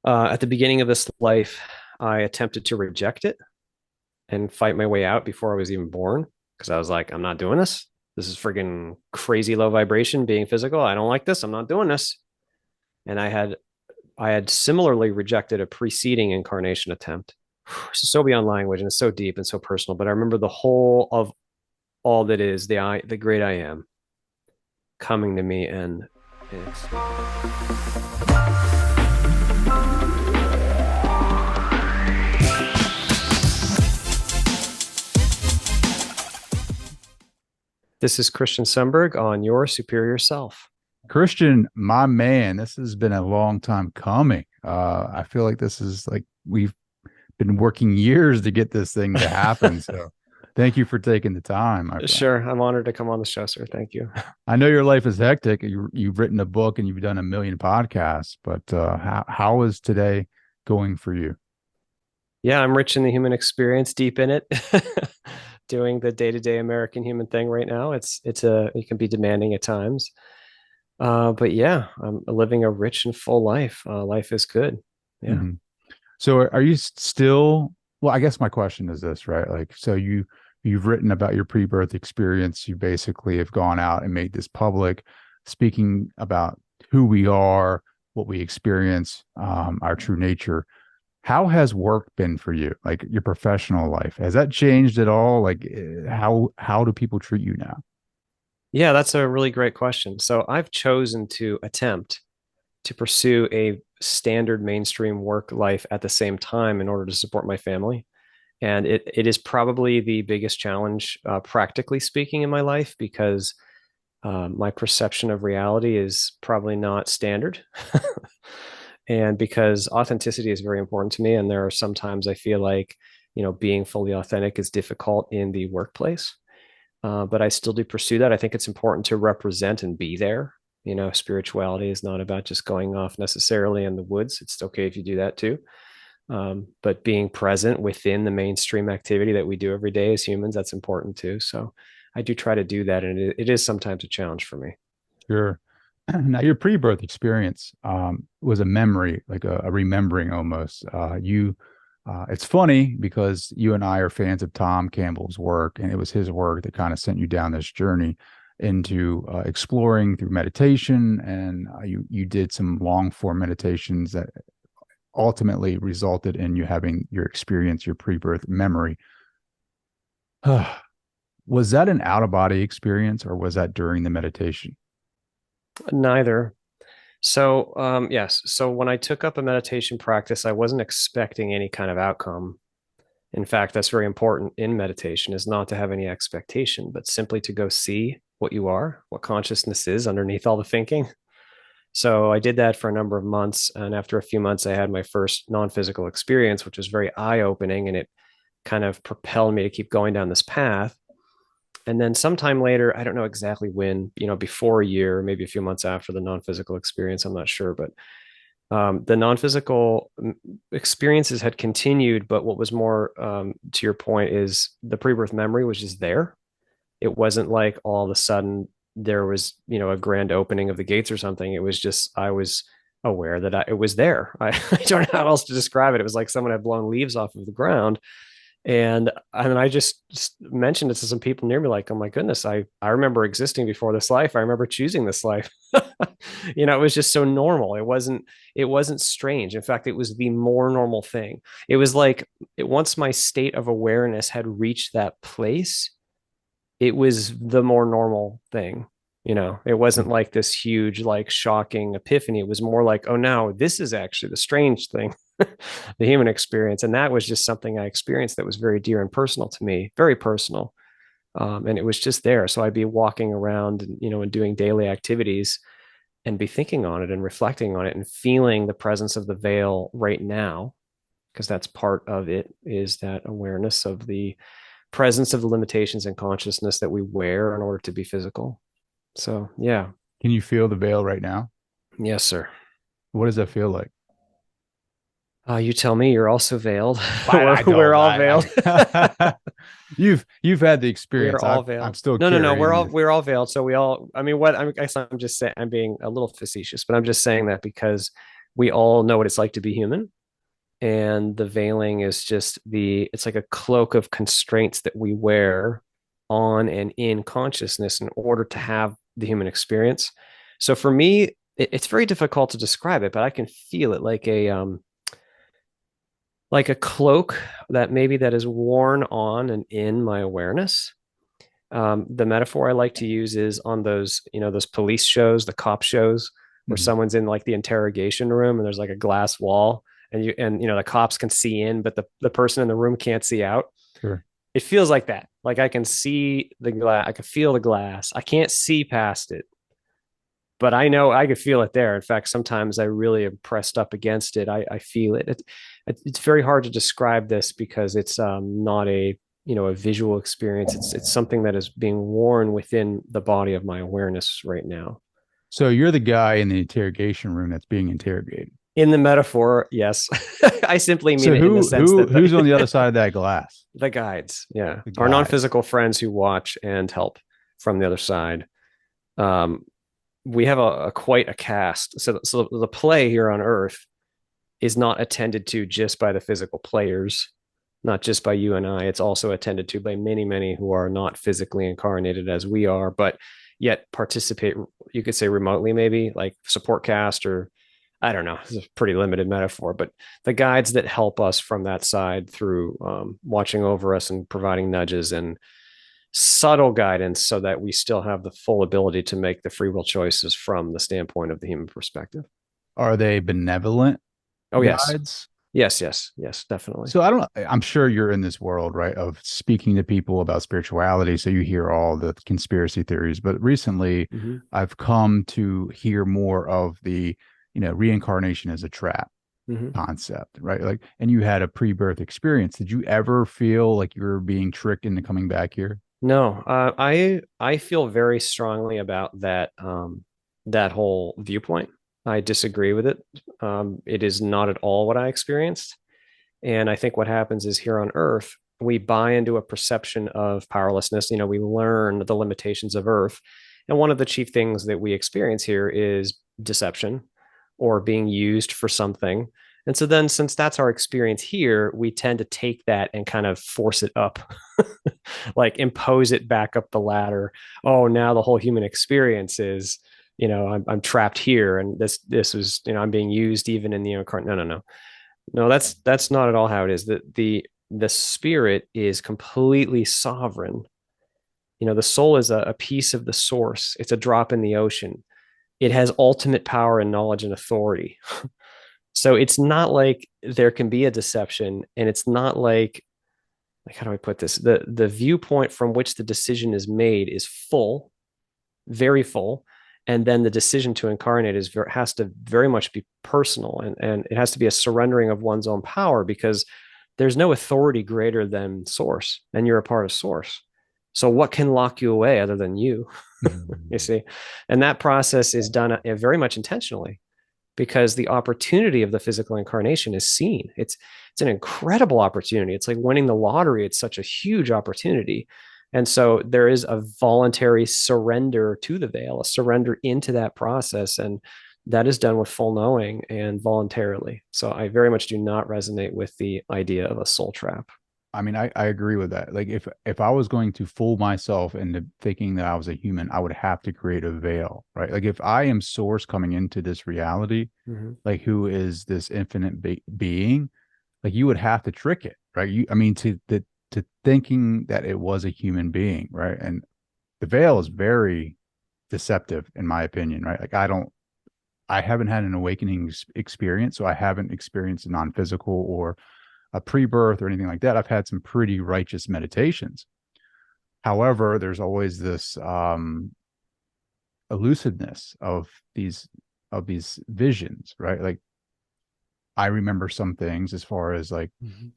At the beginning of this life, I attempted to reject it and fight my way out before I was even born because I was like, I'm not doing this. This is freaking crazy low vibration being physical. I don't like this. I'm not doing this. And I had similarly rejected a preceding incarnation attempt. This is so beyond language and it's so deep and so personal. But I remember the whole of all that is the great I am coming to me, and it's this is Christian Sundberg on Your Superior Self. Christian, my man, this has been a long time coming. I feel like this is like we've been working years to get this thing to happen. So thank you for taking the time, my friend. Sure, I'm honored to come on the show, sir. Thank you. I know your life is hectic. You've written a book and you've done a million podcasts, but how is today going for you? Yeah, I'm rich in the human experience, deep in it, doing the day-to-day American human thing right now. It can be demanding at times. But yeah, I'm living a rich and full life. Life is good. Yeah. Mhm. So are you still, well, I guess my question is this, right? Like, so you've written about your pre-birth experience. You basically have gone out and made this public, speaking about who we are, what we experience, our true nature. How has work been for you? Like your professional life, has that changed at all? Like how do people treat you now? Yeah, that's a really great question. So I've chosen to attempt to pursue a standard mainstream work life at the same time in order to support my family. And it is probably the biggest challenge, practically speaking, in my life because my perception of reality is probably not standard. And because authenticity is very important to me, and there are sometimes I feel like, being fully authentic is difficult in the workplace. But I still do pursue that. I think it's important to represent and be there. Spirituality is not about just going off necessarily in the woods. It's okay if you do that too. But being present within the mainstream activity that we do every day as humans, that's important too. So I do try to do that. And it is sometimes a challenge for me. Sure. Now, your pre-birth experience was a memory, like a remembering almost. It's funny because you and I are fans of Tom Campbell's work, and it was his work that kind of sent you down this journey into exploring through meditation, and you did some long form meditations that ultimately resulted in you having your experience, your pre-birth memory. Was that an out of body experience, or was that during the meditation? Neither. So, yes. So when I took up a meditation practice, I wasn't expecting any kind of outcome. In fact, that's very important in meditation is not to have any expectation, but simply to go see what you are, what consciousness is underneath all the thinking. So I did that for a number of months. And after a few months, I had my first non-physical experience, which was very eye-opening, and it kind of propelled me to keep going down this path. And then sometime later, I don't know exactly when, before a year, maybe a few months after the non-physical experience, I'm not sure, but the non-physical experiences had continued. But what was more, to your point, is the pre-birth memory was just there. It wasn't like all of a sudden there was, a grand opening of the gates or something. It was just, I was aware that it was there. I don't know how else to describe it. It was like someone had blown leaves off of the ground. And I just mentioned it to some people near me, like, oh my goodness, I remember existing before this life. I remember choosing this life. It was just so normal. It wasn't strange. In fact, it was the more normal thing. It was like once my state of awareness had reached that place, it was the more normal thing. It wasn't like this huge, like shocking epiphany. It was more like, oh, now this is actually the strange thing, the human experience. And that was just something I experienced that was very dear and personal to me, very personal. And it was just there. So I'd be walking around, and doing daily activities and be thinking on it and reflecting on it and feeling the presence of the veil right now, because that's part of it, is that awareness of the presence of the limitations in consciousness that we wear in order to be physical. So, yeah. Can you feel the veil right now? Yes, sir. What does that feel like? You tell me. You're also veiled. we're, I we're don't. all veiled. You've had the We are experience. all I'm veiled. still No, no, no. We're carrying all this. we're all veiled. So we all. I mean, what? I guess I'm just saying. I'm being a little facetious, but I'm just saying that because we all know what it's like to be human. And the veiling is just it's like a cloak of constraints that we wear on and in consciousness in order to have the human experience. So for me, it's very difficult to describe it, but I can feel it like a cloak that maybe that is worn on and in my awareness. The metaphor I like to use is on those, those police shows, the cop shows, where Mhm. someone's in like the interrogation room and there's like a glass wall and the cops can see in, but the person in the room can't see out. Sure. It feels like that. Like I can see the glass, I can feel the glass. I can't see past it, but I know I could feel it there. In fact, sometimes I really am pressed up against it. I feel it. It's very hard to describe this because it's not a visual experience. It's something that is being worn within the body of my awareness right now. So you're the guy in the interrogation room that's being interrogated. In the metaphor, yes, I simply mean So it in the sense that who's on the other side of that glass? the guides, yeah, The our guides. non-physical friends who watch and help from the other side. Um, we have a quite a cast. So the play here on Earth is not attended to just by the physical players, not just by you and I. It's also attended to by many, many who are not physically incarnated as we are, but yet participate, you could say remotely, maybe like support cast or I don't know. It's a pretty limited metaphor, but the guides that help us from that side through watching over us and providing nudges and subtle guidance so that we still have the full ability to make the free will choices from the standpoint of the human perspective. Are they benevolent Oh, yes. guides? Yes, yes, yes, definitely. So I don't know. I'm sure you're in this world, right, of speaking to people about spirituality. So you hear all the conspiracy theories. But recently, Mm-hmm. I've come to hear more of the, reincarnation as a trap Mm-hmm. concept, right? Like, and you had a pre-birth experience. Did you ever feel like you were being tricked into coming back here? No, I feel very strongly about that whole viewpoint. I disagree with it. It is not at all what I experienced. And I think what happens is here on Earth, we buy into a perception of powerlessness. We learn the limitations of Earth. And one of the chief things that we experience here is deception or being used for something. And so then, since that's our experience here, we tend to take that and kind of force it up, like impose it back up the ladder. Oh, now the whole human experience is, I'm trapped here, and this was, I'm being used even in the incarnate. No, no, no. No, that's not at all how it is. The spirit is completely sovereign. The soul is a piece of the source. It's a drop in the ocean. It has ultimate power and knowledge and authority. So it's not like there can be a deception, and it's not like how do I put this? The viewpoint from which the decision is made is full, very full, and then the decision to incarnate has to very much be personal, and it has to be a surrendering of one's own power because there's no authority greater than source, and you're a part of source. So what can lock you away other than you? You Mhm. see, and that process is done very much intentionally because the opportunity of the physical incarnation is seen. It's an incredible opportunity. It's like winning the lottery. It's such a huge opportunity. And so there is a voluntary surrender to the veil, a surrender into that process. And that is done with full knowing and voluntarily. So I very much do not resonate with the idea of a soul trap. I mean, I agree with that. Like if I was going to fool myself into thinking that I was a human, I would have to create a veil, right? Like if I am source coming into this reality, Mm-hmm. like who is this infinite being, like you would have to trick it, right? I mean, to thinking that it was a human being, right? And the veil is very deceptive, in my opinion, right? Like I haven't had an awakening experience, so I haven't experienced a non-physical or a pre-birth or anything like that. I've had some pretty righteous meditations. However, there's always this elusiveness of these visions, right? Like I remember some things as far as like Mm-hmm.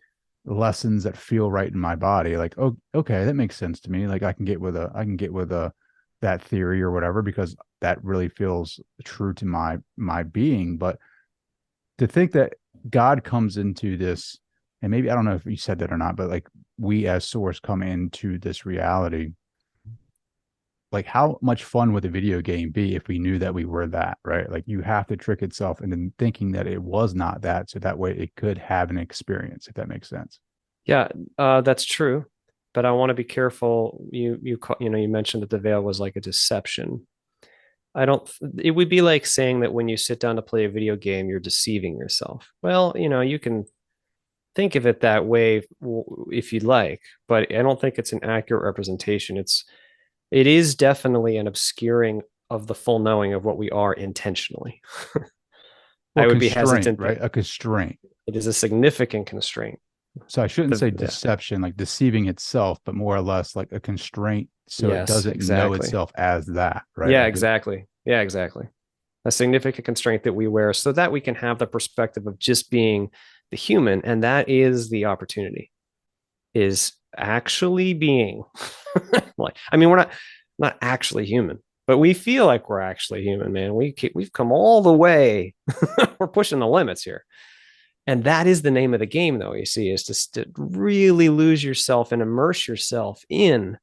lessons that feel right in my body. Like, oh, okay, that makes sense to me. Like I can get with a that theory or whatever because that really feels true to my being. But to think that God comes into this, and maybe I don't know if you said that or not, but like we as source come into this reality like how much fun would the video game be if we knew that we were that, right? Like you have to trick itself into thinking that it was not that, so that way it could have an experience, if that makes sense. Yeah, that's true. But I want to be careful. You mentioned that the veil was like a deception. I don't, it would be like saying that when you sit down to play a video game, you're deceiving yourself. Well, you can think of it that way if you'd like, but I don't think it's an accurate representation. It is definitely an obscuring of the full knowing of what we are intentionally. Well, I would be constraint, hesitant that right? A constraint. it is a significant constraint. So I shouldn't say Yeah. deception, like deceiving itself, but more or less like a constraint so it Yes, doesn't know exactly. itself as that, right? Yeah, Like it, exactly. Yeah, exactly. A significant constraint that we wear so that we can have the perspective of just being the human. And that is the opportunity, is actually being like, I mean, we're not actually human, but we feel like we're actually human, man. We've come all the way. We're pushing the limits here. And that is the name of the game, though, you see, is to really lose yourself and immerse yourself in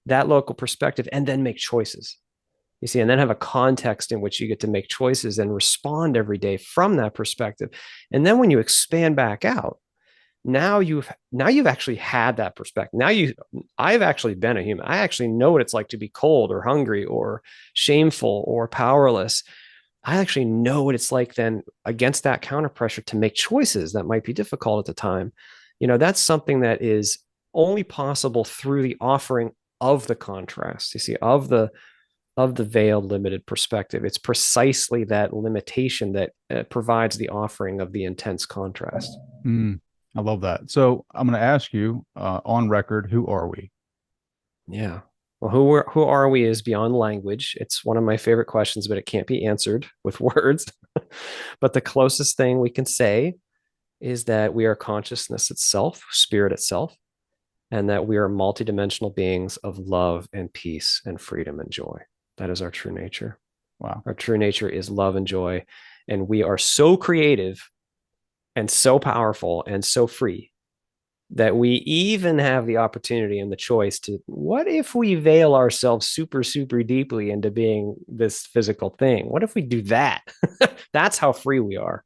that local perspective and then make choices. You see, and then have a context in which you get to make choices and respond every day from that perspective. And then when you expand back out, now you've actually had that perspective. I've actually been a human. I actually know what it's like to be cold or hungry or shameful or powerless. I actually know what it's like then against that counter pressure to make choices that might be difficult at the time. That's something that is only possible through the offering of the contrast, you see, of the veiled limited perspective. It's precisely that limitation that provides the offering of the intense contrast. mm, I love that. So I'm going to ask you on record, who are we? Yeah. Well, who are we is beyond language. It's one of my favorite questions, but it can't be answered with words. But the closest thing we can say is that we are consciousness itself, spirit itself, and that we are multidimensional beings of love and peace and freedom and joy. That is our true nature. Wow. Our true nature is love and joy. And we are so creative and so powerful and so free that we even have the opportunity and the choice to, what if we veil ourselves super, super deeply into being this physical thing? What if we do that? That's how free we are.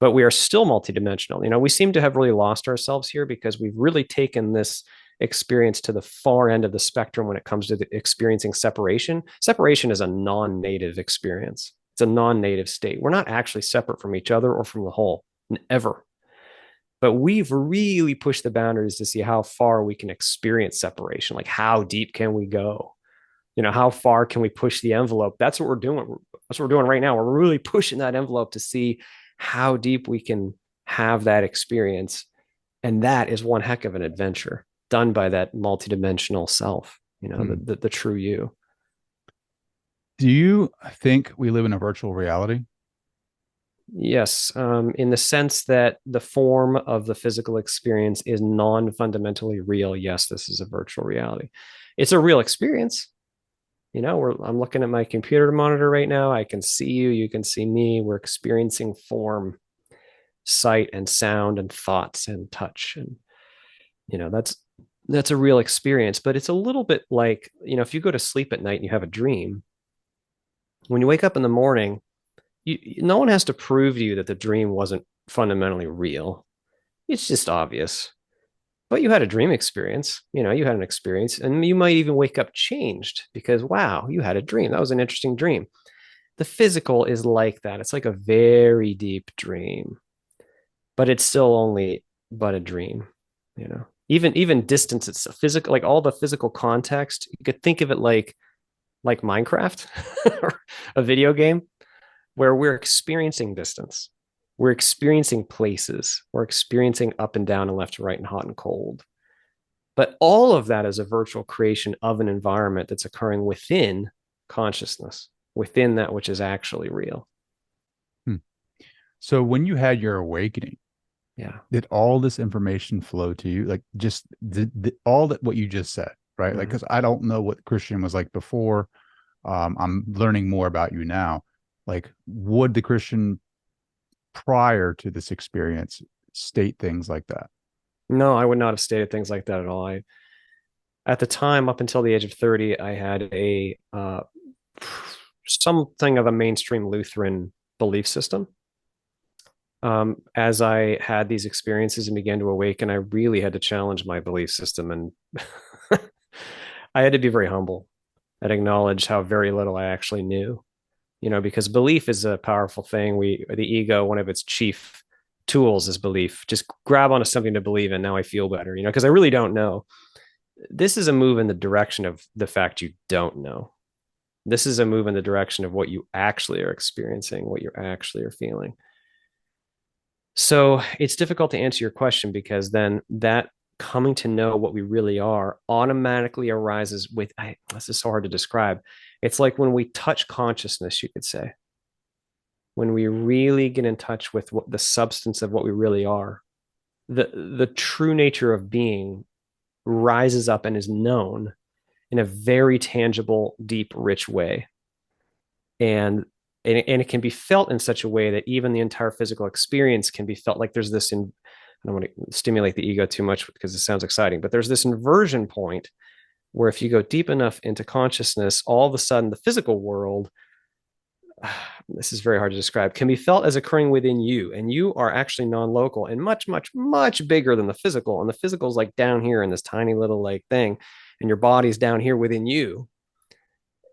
But we are still multidimensional. We seem to have really lost ourselves here because we've really taken this experience to the far end of the spectrum when it comes to experiencing separation. Separation is a non-native experience. It's a non-native state. We're not actually separate from each other or from the whole, ever. But we've really pushed the boundaries to see how far we can experience separation. Like, how deep can we go? How far can we push the envelope? That's what we're doing. That's what we're doing right now. We're really pushing that envelope to see how deep we can have that experience. And that is one heck of an adventure done by that multidimensional self, Hmm. the true you. Do you think we live in a virtual reality? Yes, in the sense that the form of the physical experience is non-fundamentally real. Yes, this is a virtual reality. It's a real experience. I'm looking at my computer monitor right now. I can see you. You can see me. We're experiencing form, sight, and sound, and thoughts, and touch, and that's a real experience. But it's a little bit like, if you go to sleep at night and you have a dream, when you wake up in the morning, no one has to prove to you that the dream wasn't fundamentally real. It's just obvious. But you had a dream experience. You had an experience, and you might even wake up changed because, wow, you had a dream. That was an interesting dream. The physical is like that. It's like a very deep dream, but it's still only but a dream. Even distance, it's physical, like all the physical context. You could think of it like Minecraft or a video game where we're experiencing distance. We're experiencing places. We're experiencing up and down and left and right and hot and cold. But all of that is a virtual creation of an environment that's occurring within consciousness, within that which is actually real. Hmm. So when you had your awakening, Yeah. did all this information flow to you? Like just all that what you just said, right? Like, Mhm. because I don't know what Christian was like before. I'm learning more about you now. Like, would the Christian prior to this experience state things like that? No, I would not have stated things like that at all. at the time, up until the age of 30, I had a something of a mainstream Lutheran belief system. As I had these experiences and began to awaken, I really had to challenge my belief system, and I had to be very humble and acknowledge how very little I actually knew. Because belief is a powerful thing. The ego, one of its chief tools is belief. Just grab onto something to believe in. Now I feel better, because I really don't know. This is a move in the direction of the fact you don't know. This is a move in the direction of what you actually are experiencing, what you actually are feeling. So it's difficult to answer your question, because then that coming to know what we really are automatically arises with, this is so hard to describe. It's like when we touch consciousness, you could say, when we really get in touch with what the substance of what we really are, the true nature of being rises up and is known in a very tangible, deep, rich way. And it can be felt in such a way that even the entire physical experience can be felt. Like there's this in I don't want to stimulate the ego too much because it sounds exciting, but there's this inversion point where if you go deep enough into consciousness, all of a sudden the physical world, this is very hard to describe, can be felt as occurring within you. And you are actually non-local and much, much, much bigger than the physical. And the physical is like down here in this tiny little like thing, and your body's down here within you.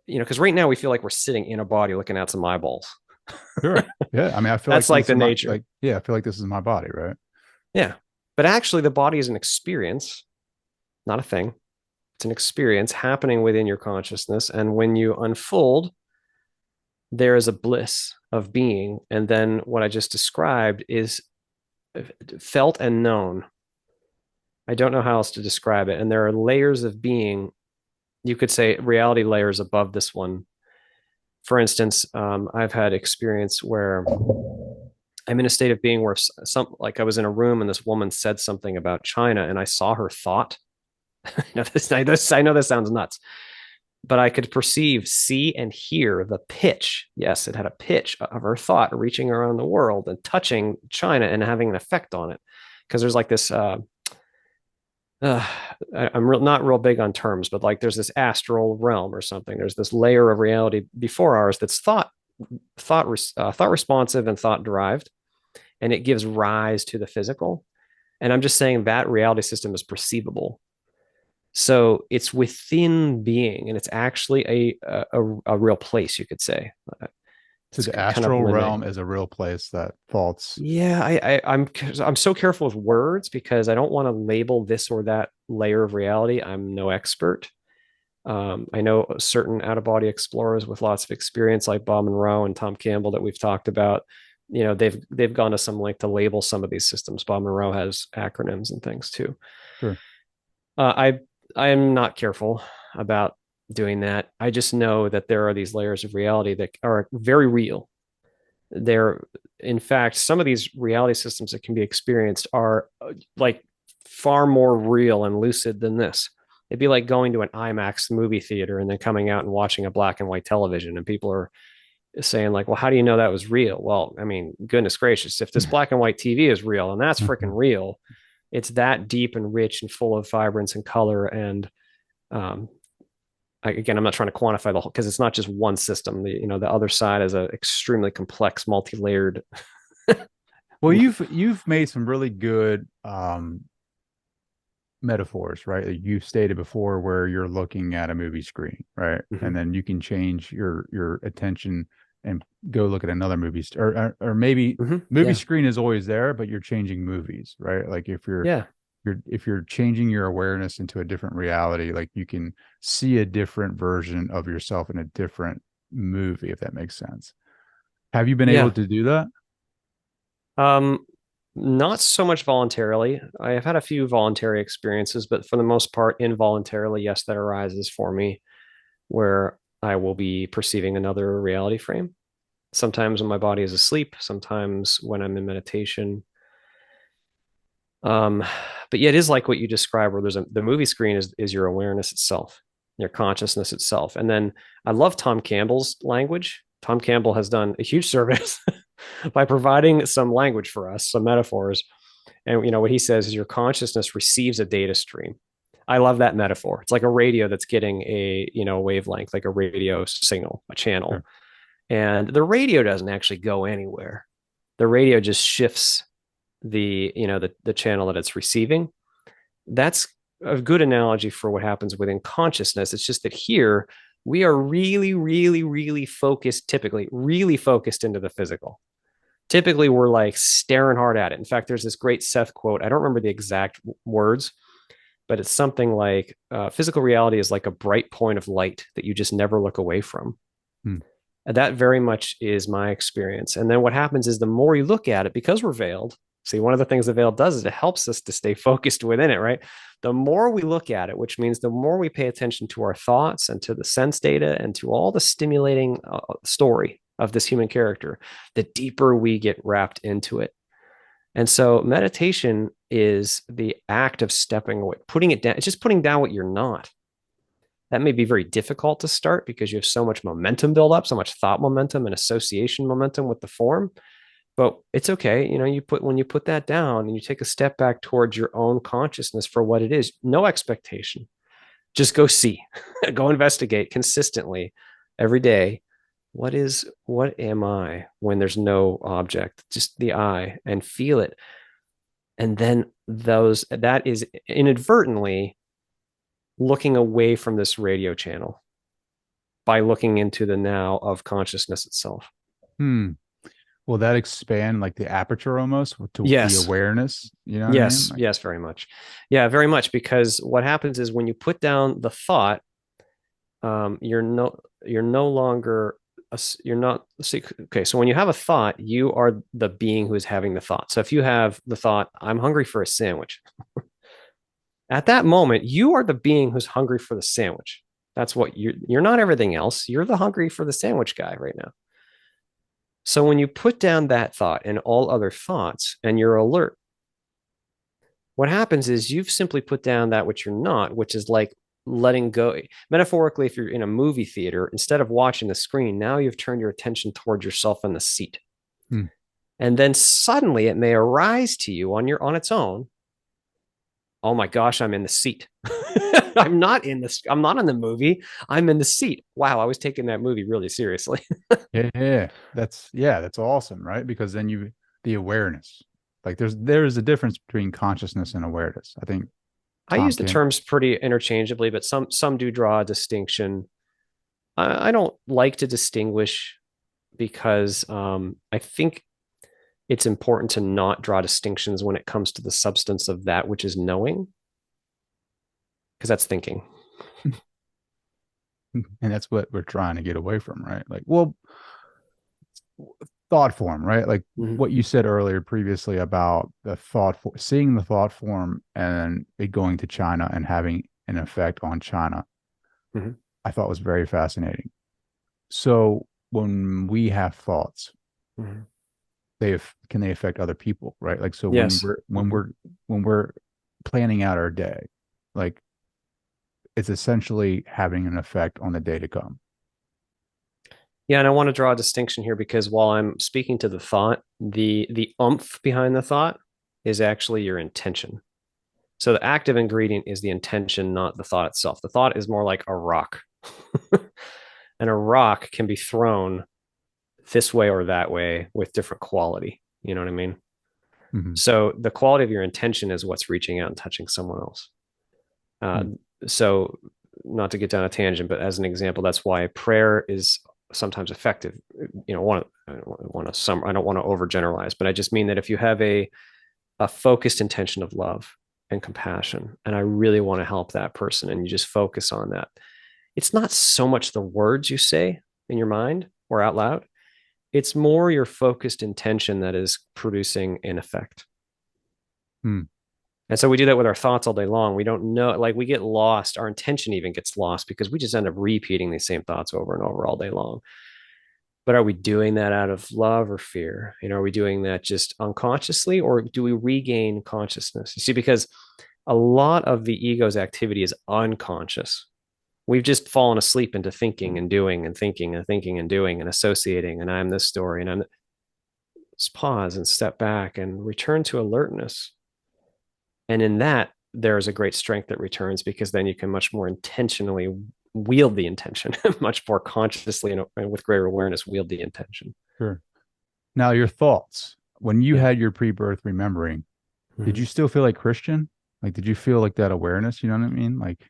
Because right now we feel like we're sitting in a body looking at some eyeballs. Sure. Yeah. I mean, I feel like That's like this the is my nature. yeah, I feel like this is my body, right? Yeah. But actually, the body is an experience, not a thing. It's an experience happening within your consciousness. And when you unfold, there is a bliss of being. And then what I just described is felt and known. I don't know how else to describe it. And there are layers of being, you could say reality layers above this one. For instance, I've had experience where I'm in a state of being where like I was in a room and this woman said something about China and I saw her thought. I know this sounds nuts, but I could perceive, see, and hear the pitch. Yes, it had a pitch of her thought reaching around the world and touching China and having an effect on it. Because there's like this, uh, not real big on terms, but like there's this astral realm or something. There's this layer of reality before ours that's thought responsive and thought derived, and it gives rise to the physical. And I'm just saying that reality system is perceivable. So it's within being, and it's actually a real place, you could say. So It's the kind of astral realm limiting. is a real place that faults. Yeah, I'm so careful with words because I don't want to label this or that layer of reality. I'm no expert. I know certain out of body explorers with lots of experience, like Bob Monroe and Tom Campbell, that we've talked about. They've gone to some length to label some of these systems. Bob Monroe has acronyms and things too. Sure. I I am not careful about doing that. I just know that there are these layers of reality that are very real. They're, in fact, some of these reality systems that can be experienced are like far more real and lucid than this. It'd be like going to an IMAX movie theater and then coming out and watching a black and white television, and people are saying like, well, how do you know that was real? Well, I mean, goodness gracious, if this black and white TV is real and that's freaking real, it's that deep and rich and full of vibrance and color. And um, again, I'm not trying to quantify the whole, because it's not just one system. The other side is an extremely complex, multi-layered. Well, you've made some really good metaphors, right? Like you've stated before where you're looking at a movie screen, right? Mhm. And then you can change your attention and go look at another movie or maybe movie Yeah, screen is always there, but you're changing movies, right? Like yeah, if you're changing your awareness into a different reality, like you can see a different version of yourself in a different movie, if that makes sense. Have you been able yeah. to do that? Um, Not so much voluntarily. I have had a few voluntary experiences, but for the most part, involuntarily, yes, that arises for me where I will be perceiving another reality frame. Sometimes when my body is asleep, sometimes when I'm in meditation. Um, but yeah, it is like what you described, where the movie screen is your awareness itself, your consciousness itself. And then I love Tom Campbell's language. Tom Campbell has done a huge service by providing some language for us, some metaphors. And what he says is your consciousness receives a data stream. I love that metaphor. It's like a radio that's getting a, wavelength, like a radio signal, a channel. Sure. And the radio doesn't actually go anywhere. The radio just shifts the channel that it's receiving. That's a good analogy for what happens within consciousness. It's just that here we are really, really, really focused, typically really focused into the physical. Typically, we're like staring hard at it. In fact, there's this great Seth quote. I don't remember the exact words, but it's something like physical reality is like a bright point of light that you just never look away from. Hmm. And that very much is my experience. And then what happens is the more you look at it, because we're veiled, see, one of the things the veil does is it helps us to stay focused within it, right? The more we look at it, which means the more we pay attention to our thoughts and to the sense data and to all the stimulating story of this human character, the deeper we get wrapped into it. And so meditation is the act of stepping away, putting it down. It's just putting down what you're not. That may be very difficult to start because you have so much momentum build up, so much thought momentum and association momentum with the form. But it's okay. When you put that down and you take a step back towards your own consciousness for what it is, no expectation. Just go see, go investigate consistently every day. What am I when there's no object, just the I, and feel it. And then that is inadvertently looking away from this radio channel by looking into the now of consciousness itself. Hmm. Will that expand like the aperture almost to the Yes. awareness? You know what I mean? Yes. Like, Yes. Very much. Yeah. Very much. Because what happens is when you put down the thought, you're no longer, you're not, see, okay. So when you have a thought, you are the being who is having the thought. So if you have the thought, I'm hungry for a sandwich, at that moment, you are the being who's hungry for the sandwich. That's what you're not everything else. You're the hungry for the sandwich guy right now. So when you put down that thought and all other thoughts and you're alert, what happens is you've simply put down that which you're not, which is like letting go. Metaphorically, if you're in a movie theater, instead of watching the screen, now you've turned your attention towards yourself in the seat. hmm. And then suddenly it may arise to you on its own. Oh my gosh, I'm in the seat. I'm not in the movie. I'm in the seat. Wow, I was taking that movie really seriously. Yeah, that's awesome, right? Because then the awareness, like there's a difference between consciousness and awareness. I think I Tom use the Kim. terms pretty interchangeably, but some do draw a distinction. I don't like to distinguish because I think it's important to not draw distinctions when it comes to the substance of that which is knowing, because that's thinking. And that's what we're trying to get away from, right? Like, well, thought form, right? Like Mm-hmm. what you said earlier previously about seeing the thought form and it going to China and having an effect on China, Mm-hmm. I thought was very fascinating. So when we have thoughts, Mm-hmm. can they affect other people, right? Like so Yes. when we're planning out our day, like it's essentially having an effect on the day to come. Yeah, and I want to draw a distinction here because while I'm speaking to the thought, the umph behind the thought is actually your intention. So the active ingredient is the intention, not the thought itself. The thought is more like a rock. And a rock can be thrown this way or that way with different quality. You know what I mean? Mm-hmm. So the quality of your intention is what's reaching out and touching someone else. Uh, so not to get down a tangent, but as an example, that's why prayer is sometimes effective. I don't want to overgeneralize, but I just mean that if you have a focused intention of love and compassion, and I really want to help that person, and you just focus on that, it's not so much the words you say in your mind or out loud. It's more your focused intention that is producing an effect. Mm-hmm. And so we do that with our thoughts all day long. We don't know, like we get lost. Our intention even gets lost because we just end up repeating these same thoughts over and over all day long. But are we doing that out of love or fear? Are we doing that just unconsciously or do we regain consciousness? You see, because a lot of the ego's activity is unconscious. We've just fallen asleep into thinking and doing and thinking and thinking and doing and associating. And I'm this story. And let's pause and step back and return to alertness. And in that, there's a great strength that returns, because then you can much more intentionally wield the intention, much more consciously and with greater awareness, wield the intention. Sure. Now, your thoughts when you Yeah. had your pre-birth remembering, did Mhm. you still feel like Christian? Like, did you feel like that awareness? You know what I mean? Like,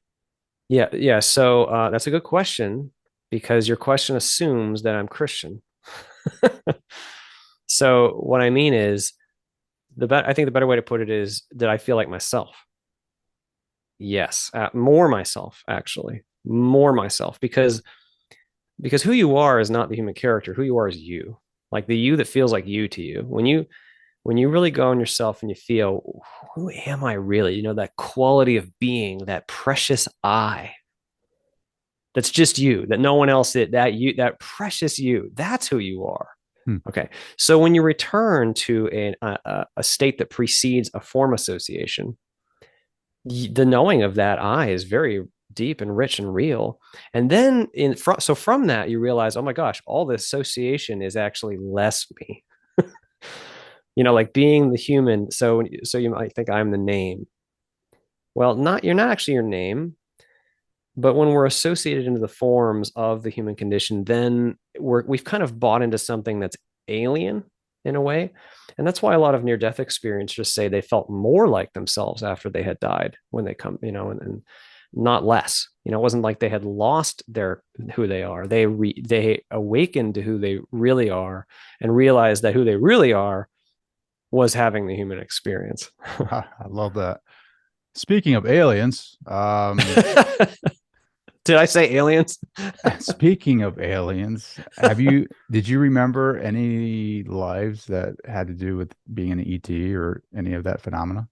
Yeah. Yeah. So that's a good question, because your question assumes that I'm Christian. So what I mean is, I think the better way to put it is, that I feel like myself. Yes, more myself, actually, more myself, because who you are is not the human character. Who you are is you, like the you that feels like you to you. When you really go in yourself and you feel, who am I really? That quality of being, that precious I, that's just you, that no one else is, that you, that precious you, that's who you are. hmm, Okay. So when you return to a state that precedes a form association, the knowing of that I is very deep and rich and real. And then so from that, you realize, oh my gosh, all the association is actually less me. Like being the human. So you might think I'm the name. Well, you're not actually your name. But when we're associated into the forms of the human condition, then we've kind of bought into something that's alien in a way. And that's why a lot of near death experiencers say they felt more like themselves after they had died when they come, and not less. It wasn't like they had lost their who they are. They awakened to who they really are, and realized that who they really are was having the human experience. I love that. Speaking of aliens, Did I say aliens? speaking of aliens, did you remember any lives that had to do with being an ET or any of that phenomena?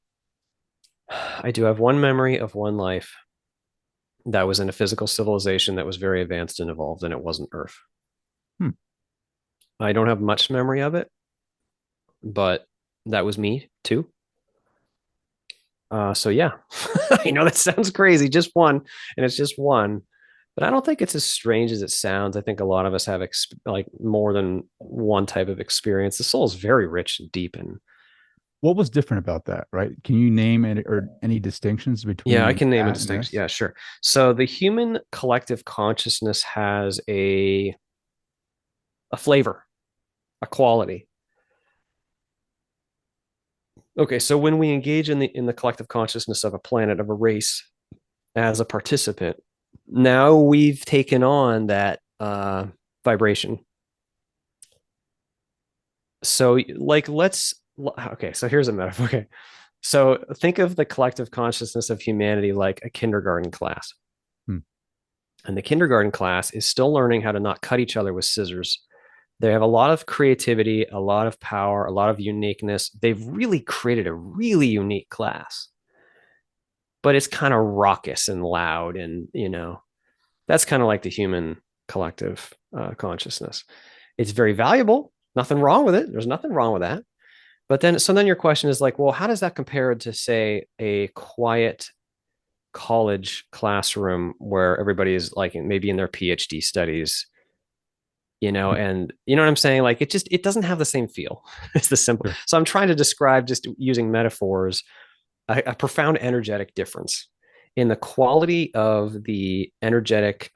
I do have one memory of one life that was in a physical civilization that was very advanced and evolved, and it wasn't Earth. Hmm. I don't have much memory of it, but that was me too. So yeah, I know that sounds crazy, just one, and it's just one, but I don't think it's as strange as it sounds. I think a lot of us have like more than one type of experience. The soul is very rich and deep, and What was different about that, right? Can you name it or any distinctions yeah, I between can name a that and distinction. this? Yeah, sure. So the human collective consciousness has a flavor, a quality. Okay, so when we engage in the collective consciousness of a planet, of a race, as a participant, now we've taken on that vibration. So like okay, so here's a metaphor. Okay. So think of the collective consciousness of humanity like a kindergarten class. Hmm. And the kindergarten class is still learning how to not cut each other with scissors. They have a lot of creativity, a lot of power, a lot of uniqueness. They've really created a really unique class, but it's kind of raucous and loud. And, that's kind of like the human collective consciousness. It's very valuable. Nothing wrong with it. There's nothing wrong with that. But then your question is like, well, how does that compare to, say, a quiet college classroom where everybody is like maybe in their PhD studies, and you know what I'm saying? Like it doesn't have the same feel. It's the simple. Sure. So I'm trying to describe, just using metaphors, a profound energetic difference in the quality of the energetic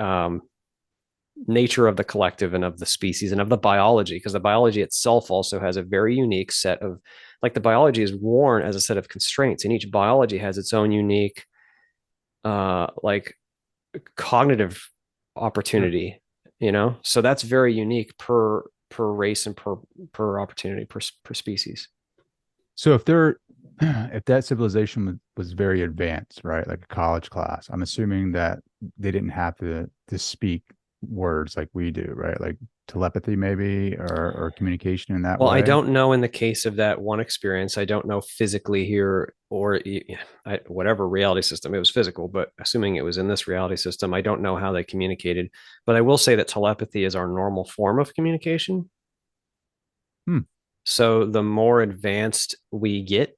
nature of the collective and of the species and of the biology, because the biology itself also has a very unique set of, like, the biology is worn as a set of constraints, and each biology has its own unique like cognitive Sure. opportunity, so that's very unique per race and per opportunity, per species. So if that civilization was very advanced, right, like a college class, I'm assuming that they didn't have to speak words like we do, right? Like telepathy maybe or communication in that Well, I way. don't know in the case of that one experience. I don't know physically here, or whatever reality system it was physical, but assuming it was in this reality system, I don't know how they communicated. But I will say that telepathy is our normal form of communication. Hmm. So the more advanced we get,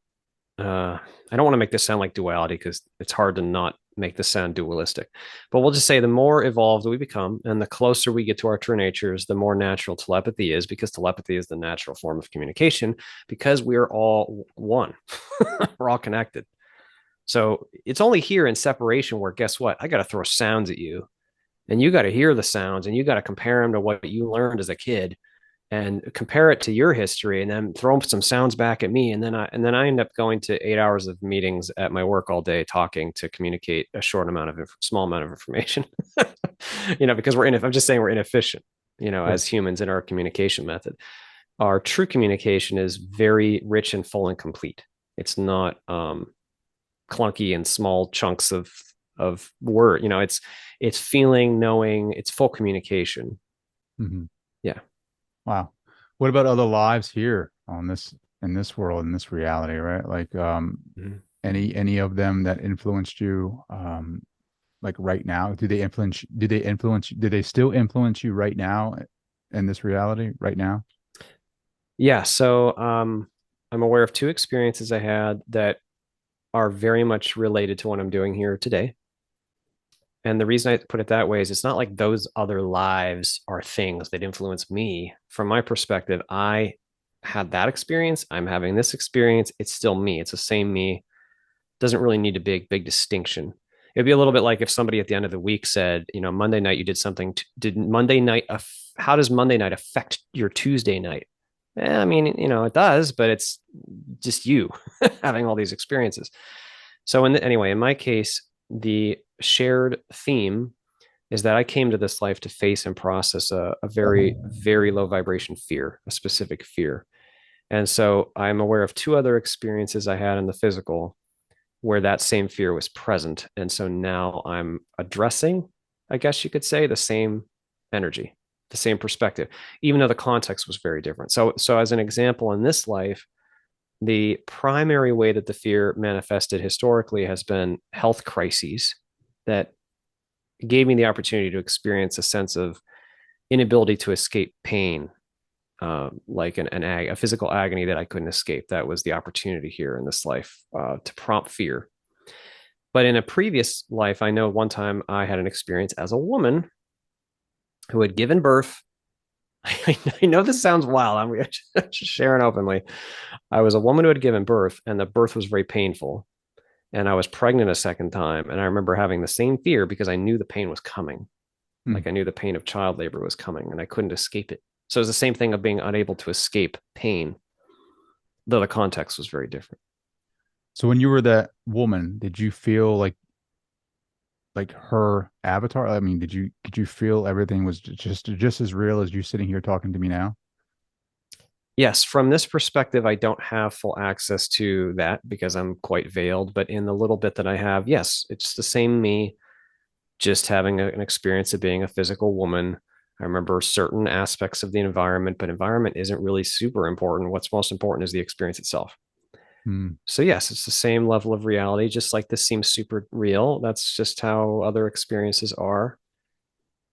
I don't want to make this sound like duality, because it's hard to not make this sound dualistic. But we'll just say the more evolved we become and the closer we get to our true natures, the more natural telepathy is, because telepathy is the natural form of communication, because we're all one. We're all connected. So it's only here in separation where, guess what? I got to throw sounds at you, and you got to hear the sounds, and you got to compare them to what you learned as a kid, and compare it to your history, and then throw some sounds back at me, and then I end up going to 8 hours of meetings at my work all day, talking to communicate a small amount of information. Because I'm just saying we're inefficient, Sure. as humans in our communication method. Our true communication is very rich and full and complete. It's not clunky and small chunks of word. It's feeling, knowing, it's full communication. Hmm. Yeah. Wow. What about other lives here on this in this world, in this reality, right? Like Mhm. any of them that influenced you like right now? Do they still influence you right now in this reality right now? Yeah. So I'm aware of two experiences I had that are very much related to what I'm doing here today. And the reason I put it that way is it's not like those other lives are things that influence me. From my perspective, I had that experience. I'm having this experience. It's still me. It's the same me. Doesn't really need a big distinction. It'd be a little bit like if somebody at the end of the week said, Monday night you did something. Did Monday night? How does Monday night affect your Tuesday night? I mean, it does, but it's just you having all these experiences. So, anyway, in my case, the shared theme is that I came to this life to face and process a very, very low vibration fear, a specific fear. And so I'm aware of two other experiences I had in the physical where that same fear was present. And so now I'm addressing, I guess you could say, the same energy, the same perspective, even though the context was very different. So as an example, in this life, the primary way that the fear manifested historically has been health crises that gave me the opportunity to experience a sense of inability to escape pain, like a physical agony that I couldn't escape. That was the opportunity here in this life to prompt fear. But in a previous life, I know one time I had an experience as a woman who had given birth. I know this sounds wild. I'm just sharing openly. I was a woman who had given birth, and the birth was very painful. And I was pregnant a second time. And I remember having the same fear because I knew the pain was coming. Hmm. Like I knew the pain of child labor was coming and I couldn't escape it. So it was the same thing of being unable to escape pain, though the context was very different. So when you were that woman, did you feel like her avatar? I mean, did you feel everything was just as real as you sitting here talking to me now? Yes, from this perspective, I don't have full access to that because I'm quite veiled. But in the little bit that I have, yes, it's the same me, just having an experience of being a physical woman. I remember certain aspects of the environment, but environment isn't really super important. What's most important is the experience itself. Hmm. So, yes, it's the same level of reality, just like this seems super real. That's just how other experiences are,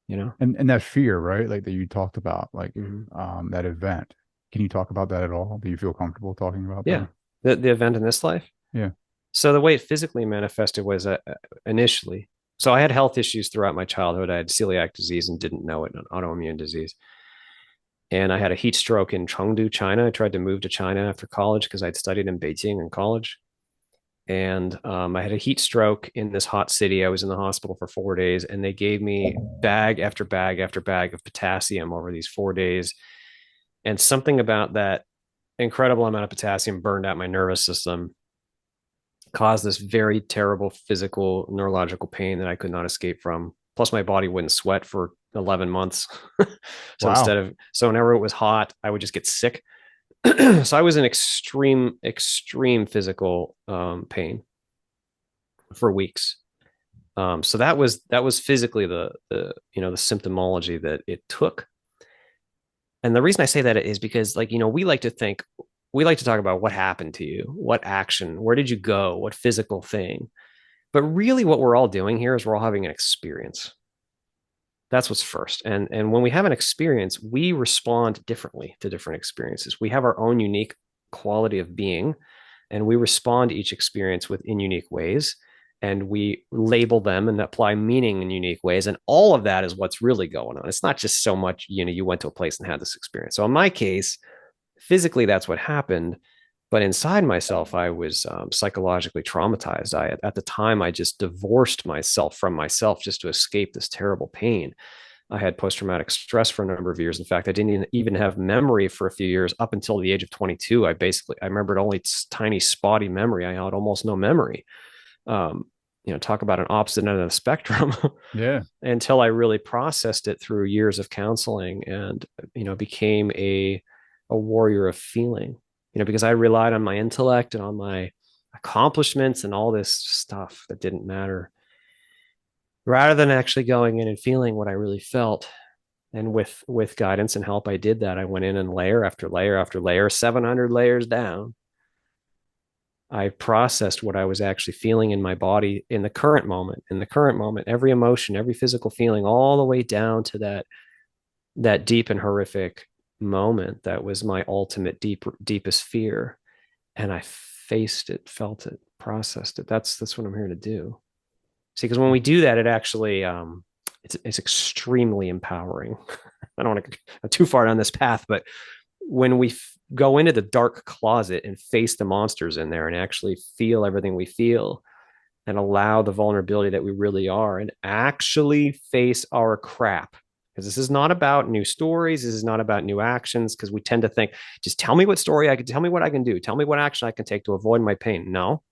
you know? And that fear, right? Like that you talked about, like Mm-hmm. that event. Can you talk about that at all? Do you feel comfortable talking about Yeah. that? The event in this life. Yeah. So the way it physically manifested was initially. So I had health issues throughout my childhood. I had celiac disease and didn't know it, an autoimmune disease. And I had a heat stroke in Chengdu, China. I tried to move to China after college because I'd studied in Beijing in college. And I had a heat stroke in this hot city. I was in the hospital for 4 days, and they gave me bag after bag after bag of potassium over these 4 days. And something about that incredible amount of potassium burned out my nervous system, caused this very terrible physical neurological pain that I could not escape from. Plus, my body wouldn't sweat for 11 months. Wow. So whenever it was hot, I would just get sick. So I was in extreme physical pain for weeks. So that was physically the symptomology that it took. And the reason I say that is because, like, we like to talk about what happened to you, what action, where did you go, what physical thing. But really, what we're all doing here is we're all having an experience. That's what's first. And when we have an experience, we respond differently to different experiences. We have our own unique quality of being, and we respond to each experience in unique ways. And we label them and apply meaning in unique ways. And all of that is what's really going on. It's not just so much, you went to a place and had this experience. So in my case, physically, that's what happened. But inside myself, I was psychologically traumatized. At the time, I just divorced myself from myself just to escape this terrible pain. I had post traumatic stress for a number of years. In fact, I didn't even have memory for a few years up until the age of 22. I remembered only tiny spotty memory. I had almost no memory. Um, talk about an opposite end of the spectrum. Yeah. Until I really processed it through years of counseling and, became a warrior of feeling, because I relied on my intellect and on my accomplishments and all this stuff that didn't matter rather than actually going in and feeling what I really felt. And with guidance and help, I did that. I went in and layer after layer after layer, 700 layers down. I processed what I was actually feeling in my body in the current moment, every emotion, every physical feeling, all the way down to that deep and horrific moment that was my ultimate deepest fear. And I faced it, felt it, processed it. That's what I'm here to do. See, because when we do that, it actually it's extremely empowering. I don't want to go too far down this path, but when we go into the dark closet and face the monsters in there and actually feel everything we feel and allow the vulnerability that we really are and actually face our crap. Because this is not about new stories. This is not about new actions. Because we tend to think, just tell me what story I can, tell me what I can do, tell me what action I can take to avoid my pain. No,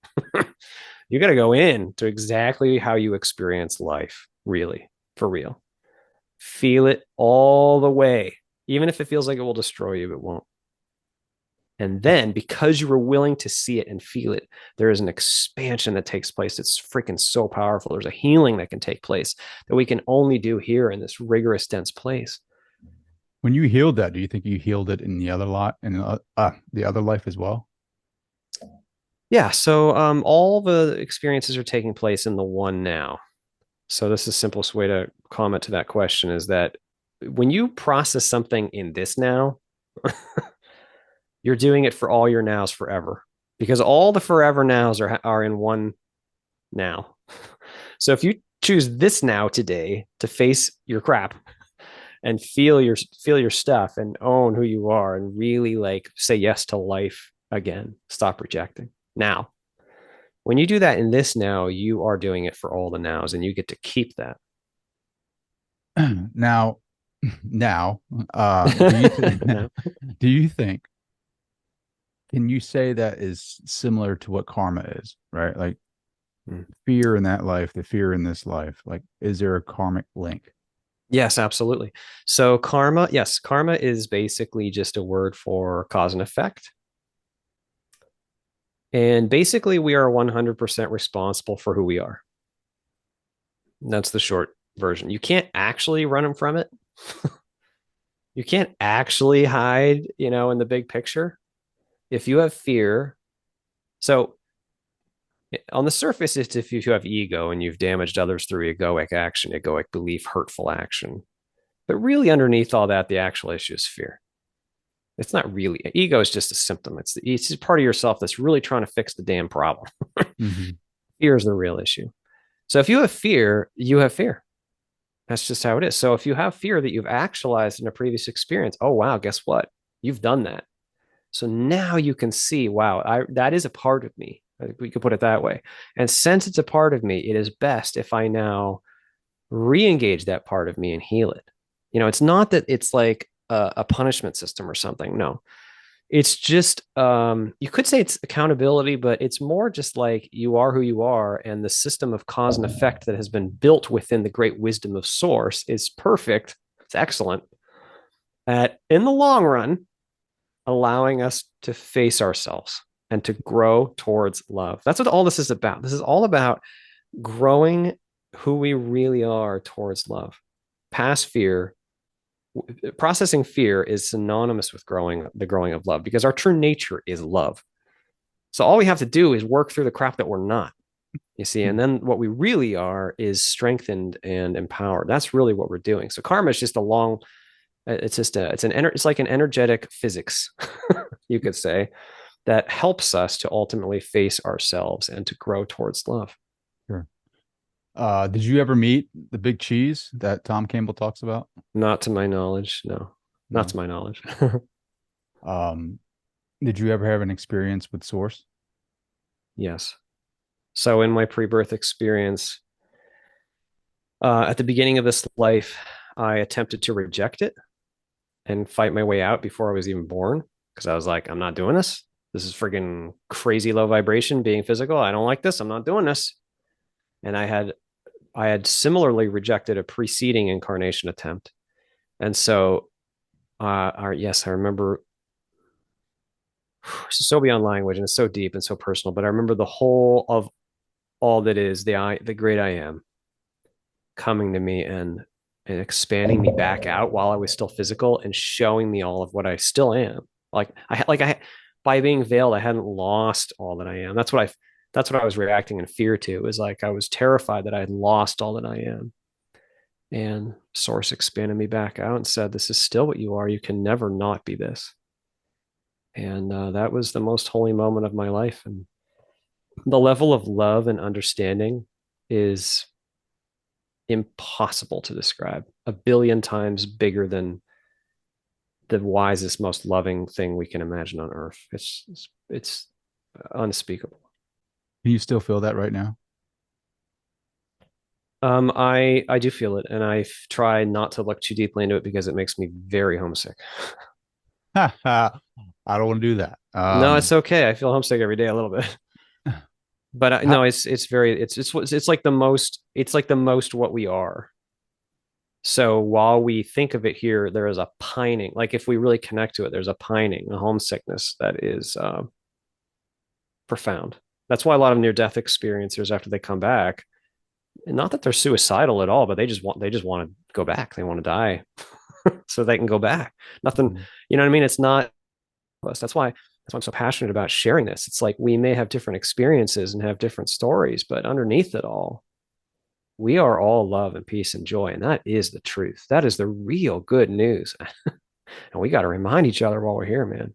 you got to go in to exactly how you experience life, really, for real. Feel it all the way. Even if it feels like it will destroy you, it won't. And then because you were willing to see it and feel it, there is an expansion that takes place. It's freaking so powerful. There's a healing that can take place that we can only do here in this rigorous, dense place. When you healed that, do you think you healed it in the other lot in the other life as well? Yeah. So all the experiences are taking place in the one now. So this is the simplest way to comment to that question is that when you process something in this now, you're doing it for all your nows forever because all the forever nows are in one now. So if you choose this now today to face your crap and feel your stuff and own who you are and really like say yes to life again, stop rejecting. Now, when you do that in this now, you are doing it for all the nows and you get to keep that. Now, now, do you No. do you think can you say that is similar to what karma is, right? Like Hmm. fear in that life, the fear in this life. Like, is there a karmic link? Yes, absolutely. So karma, yes, karma is basically just a word for cause and effect. And basically, we are 100% responsible for who we are. That's the short version. You can't actually run them from it. You can't actually hide, in the big picture. If you have fear, so on the surface, it's if you have ego and you've damaged others through egoic action, egoic belief, hurtful action. But really, underneath all that, the actual issue is fear. It's not really ego is just a symptom. It's just part of yourself that's really trying to fix the damn problem. Mm-hmm. Fear is the real issue. So if you have fear, you have fear. That's just how it is. So if you have fear that you've actualized in a previous experience, oh wow, guess what? You've done that. So now you can see, wow, that is a part of me. We could put it that way. And since it's a part of me, it is best if I now re-engage that part of me and heal it. It's not that it's like a punishment system or something. No, it's just you could say it's accountability, but it's more just like you are who you are, and the system of cause and effect that has been built within the great wisdom of source is perfect. It's excellent at in the long run allowing us to face ourselves and to grow towards love. That's what all this is about. This is all about growing who we really are towards love. Past fear, processing fear is synonymous with growing of love because our true nature is love. So all we have to do is work through the crap that we're not. You see, and then what we really are is strengthened and empowered. That's really what we're doing. So karma is just a long it's just it's like an energetic physics, you could say, that helps us to ultimately face ourselves and to grow towards love. Sure. Did you ever meet the big cheese that Tom Campbell talks about? Not to my knowledge, no, not No. to my knowledge. Um, Did you ever have an experience with source? Yes. So in my pre-birth experience, at the beginning of this life, I attempted to reject it and fight my way out before I was even born because I was like, I'm not doing this. This is freaking crazy low vibration being physical. I don't like this. I'm not doing this. And I had similarly rejected a preceding incarnation attempt. And so yes, I remember it's so beyond language and it's so deep and so personal, but I remember the whole of all that is the great I am coming to me and expanding me back out while I was still physical and showing me all of what I still am. Like I by being veiled, I hadn't lost all that I am. That's what I was reacting in fear to. It was like I was terrified that I had lost all that I am. And Source expanded me back out and said, "This is still what you are. You can never not be this." And that was the most holy moment of my life. And the level of love and understanding is impossible to describe. A billion times bigger than the wisest, most loving thing we can imagine on earth. It's unspeakable. Can you still feel that right now? I do feel it, and I try not to look too deeply into it because it makes me very homesick. I don't want to do that. No, it's okay. I feel homesick every day a little bit, but How, no, it's very it's like the most what we are. So while we think of it here, there is a pining. Like if we really connect to it, there's a pining, a homesickness that is profound. That's why a lot of near-death experiencers, after they come back, not that they're suicidal at all, but they just want to go back. They want to die so they can go back. Nothing, you know what I mean? It's not us. That's why I'm so passionate about sharing this. It's like we may have different experiences and have different stories, but underneath it all, we are all love and peace and joy. And that is the truth. That is the real good news. And we got to remind each other while we're here, man.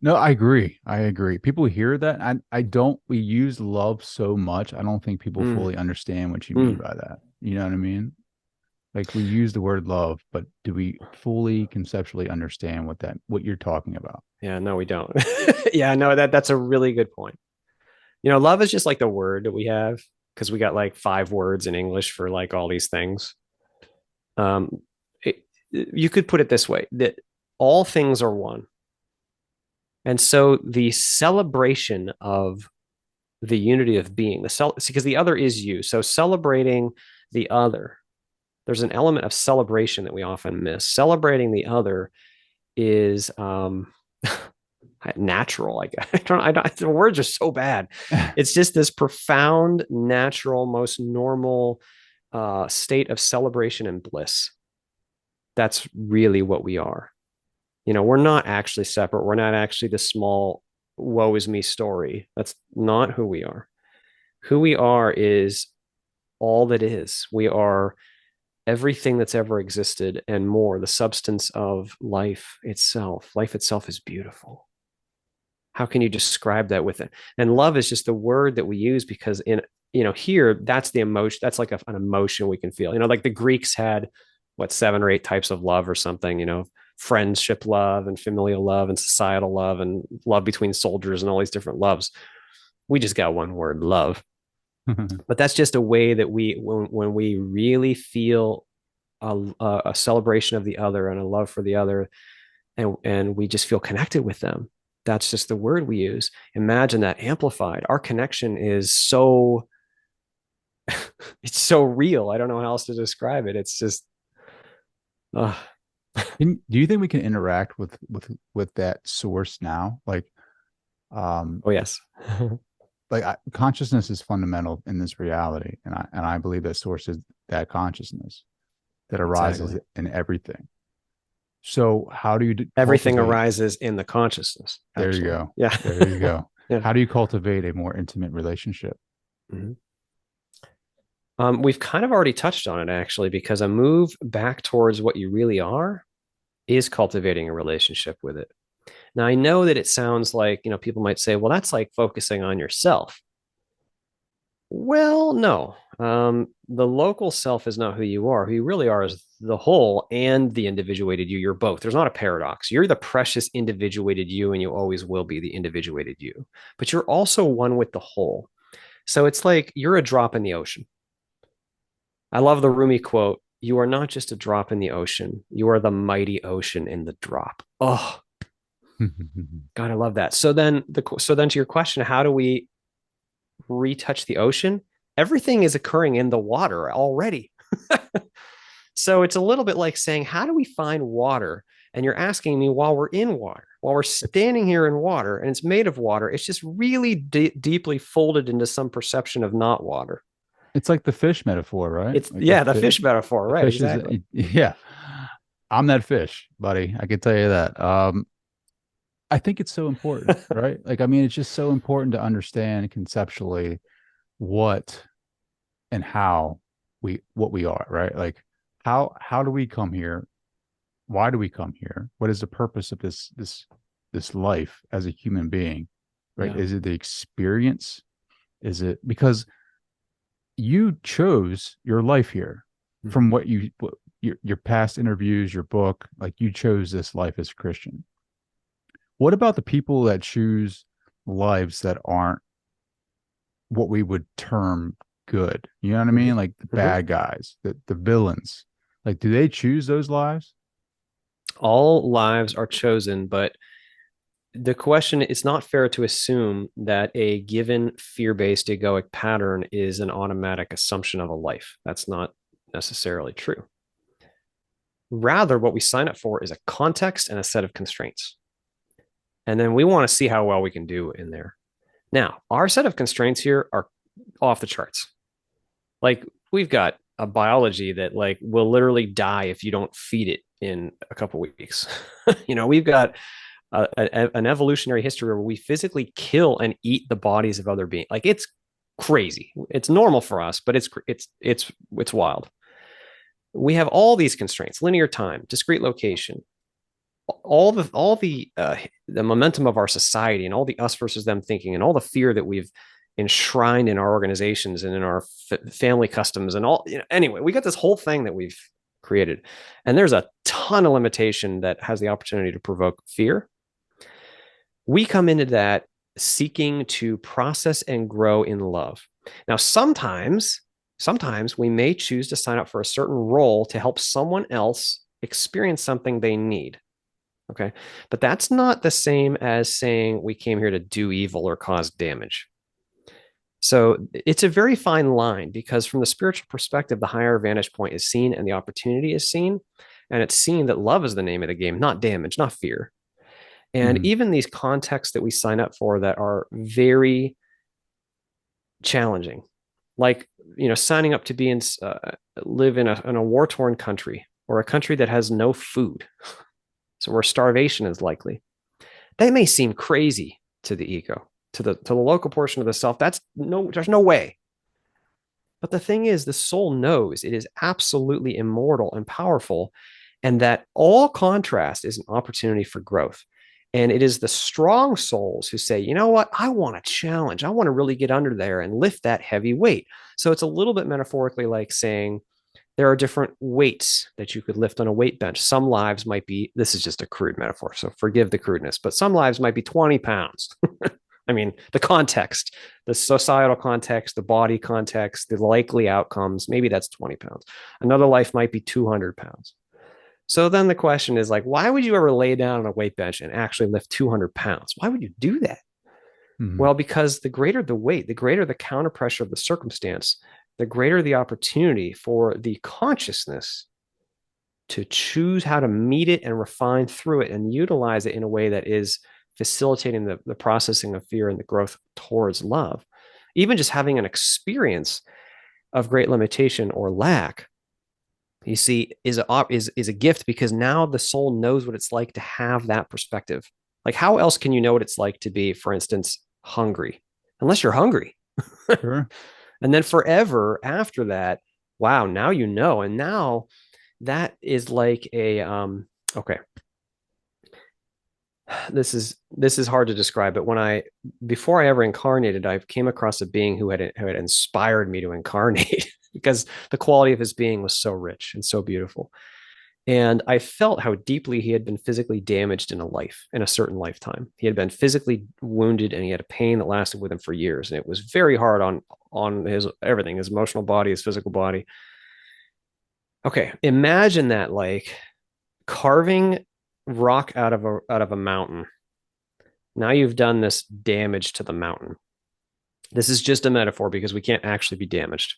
no, I agree. I agree. People hear that. I don't, we use love so much. I don't think people Mm, fully understand what you mean mm. by that. You know what I mean? Like we use the word love, but do we fully conceptually understand what you're talking about? Yeah, no, we don't. Yeah, no, that's a really good point. Love is just like the word that we have because we got like five words in English for like all these things. Um, you could put it this way that all things are one. And so the celebration of the unity of being, because the other is you. So celebrating the other, there's an element of celebration that we often miss. Celebrating the other is natural. Like I don't, the words are so bad. It's just this profound, natural, most normal state of celebration and bliss. That's really what we are. We're not actually separate. We're not actually the small woe is me story. That's not who we are. Who we are is all that is. We are everything that's ever existed and more, the substance of life itself. Life itself is beautiful. How can you describe that with it? And love is just the word that we use because here that's the emotion. That's like an emotion we can feel. Like the Greeks had what, seven or eight types of love or something. Friendship love and familial love and societal love and love between soldiers and all these different loves. We just got one word, love. But that's just a way that when we really feel a celebration of the other and a love for the other, and we just feel connected with them. That's just the word we use. Imagine that amplified. Our connection is so it's so real. I don't know how else to describe it. It's just uh, Do you think we can interact with that source now? Um, oh yes. consciousness is fundamental in this reality, and I believe that source is that consciousness that arises Exactly. in everything. So how do you Everything cultivate? arises in the consciousness, There you actually. go. Yeah. There you go. Yeah. How do you cultivate a more intimate relationship? Mhm. We've kind of already touched on it actually, because a move back towards what you really are is cultivating a relationship with it. Now, I know that it sounds like, people might say, well, that's like focusing on yourself. Well, no. The local self is not who you are. Who you really are is the whole and the individuated you. You're both. There's not a paradox. You're the precious individuated you, and you always will be the individuated you. But you're also one with the whole. So it's like you're a drop in the ocean. I love the Rumi quote: "You are not just a drop in the ocean. You are the mighty ocean in the drop." Oh God, I love that. So then to your question, how do we retouch the ocean? Everything is occurring in the water already. So it's a little bit like saying, how do we find water? And you're asking me while we're in water, while we're standing here in water, and it's made of water. It's just really deeply folded into some perception of not water. It's like the fish metaphor, right? It's, Like yeah, the fish metaphor, the right? fish is, Exactly. yeah. I'm that fish, buddy. I can tell you that. I think it's so important, right? Like, I mean, it's just so important to understand conceptually what and how what we are, right? Like, how do we come here? Why do we come here? What is the purpose of this life as a human being, right? Yeah. Is it the experience? Is it because you chose your life here from Mhm. what your past interviews, your book, like you chose this life as a Christian. What about the people that choose lives that aren't what we would term good? You know what I mean? Mhm. Like the Mhm. bad guys, the villains. Like, do they choose those lives? All lives are chosen, but the question, it's not fair to assume that a given fear-based egoic pattern is an automatic assumption of a life. That's not necessarily true. Rather, what we sign up for is a context and a set of constraints. And then we want to see how well we can do in there. Now, our set of constraints here are off the charts. Like, we've got a biology that like will literally die if you don't feed it in a couple weeks. We've got an evolutionary history where we physically kill and eat the bodies of other beings. Like, it's crazy. It's normal for us, but it's wild. We have all these constraints: linear time, discrete location, all the momentum of our society, and all the us versus them thinking, and all the fear that we've enshrined in our organizations and in our family customs, and all. Anyway, we got this whole thing that we've created, and there's a ton of limitation that has the opportunity to provoke fear. We come into that seeking to process and grow in love. Now, sometimes we may choose to sign up for a certain role to help someone else experience something they need. Okay. But that's not the same as saying we came here to do evil or cause damage. So it's a very fine line, because from the spiritual perspective, the higher vantage point is seen and the opportunity is seen. And it's seen that love is the name of the game, not damage, not fear. And Mm-hmm. even these contexts that we sign up for that are very challenging, like, signing up to be live in a war torn country, or a country that has no food, so where starvation is likely. That may seem crazy to the ego, to the local portion of the self. There's no way. But the thing is, the soul knows it is absolutely immortal and powerful, and that all contrast is an opportunity for growth. And it is the strong souls who say, you know what, I want a challenge. I want to really get under there and lift that heavy weight. So it's a little bit metaphorically like saying there are different weights that you could lift on a weight bench. Some lives might be, this is just a crude metaphor, so forgive the crudeness, but some lives might be 20 pounds. I mean, the context, the societal context, the body context, the likely outcomes, maybe that's 20 pounds. Another life might be 200 pounds. So then the question is like, why would you ever lay down on a weight bench and actually lift 200 pounds? Why would you do that? Mm-hmm. Well, because the greater the weight, the greater the counter pressure of the circumstance, the greater the opportunity for the consciousness to choose how to meet it and refine through it and utilize it in a way that is facilitating the processing of fear and the growth towards love. Even just having an experience of great limitation or lack, you see, is a gift, because now the soul knows what it's like to have that perspective. Like, how else can you know what it's like to be, for instance, hungry, unless you're hungry? Sure. And then forever after that, wow, now you know. And now that is like a okay. this is hard to describe, but when I before I ever incarnated, I came across a being who had inspired me to incarnate because the quality of his being was so rich and so beautiful. And I felt how deeply he had been physically damaged in a life, in a certain lifetime. He had been physically wounded and he had a pain that lasted with him for years. And it was very hard on his everything, his emotional body, his physical body. Okay, imagine that like carving rock out of a mountain. Now you've done this damage to the mountain. This is just a metaphor because we can't actually be damaged,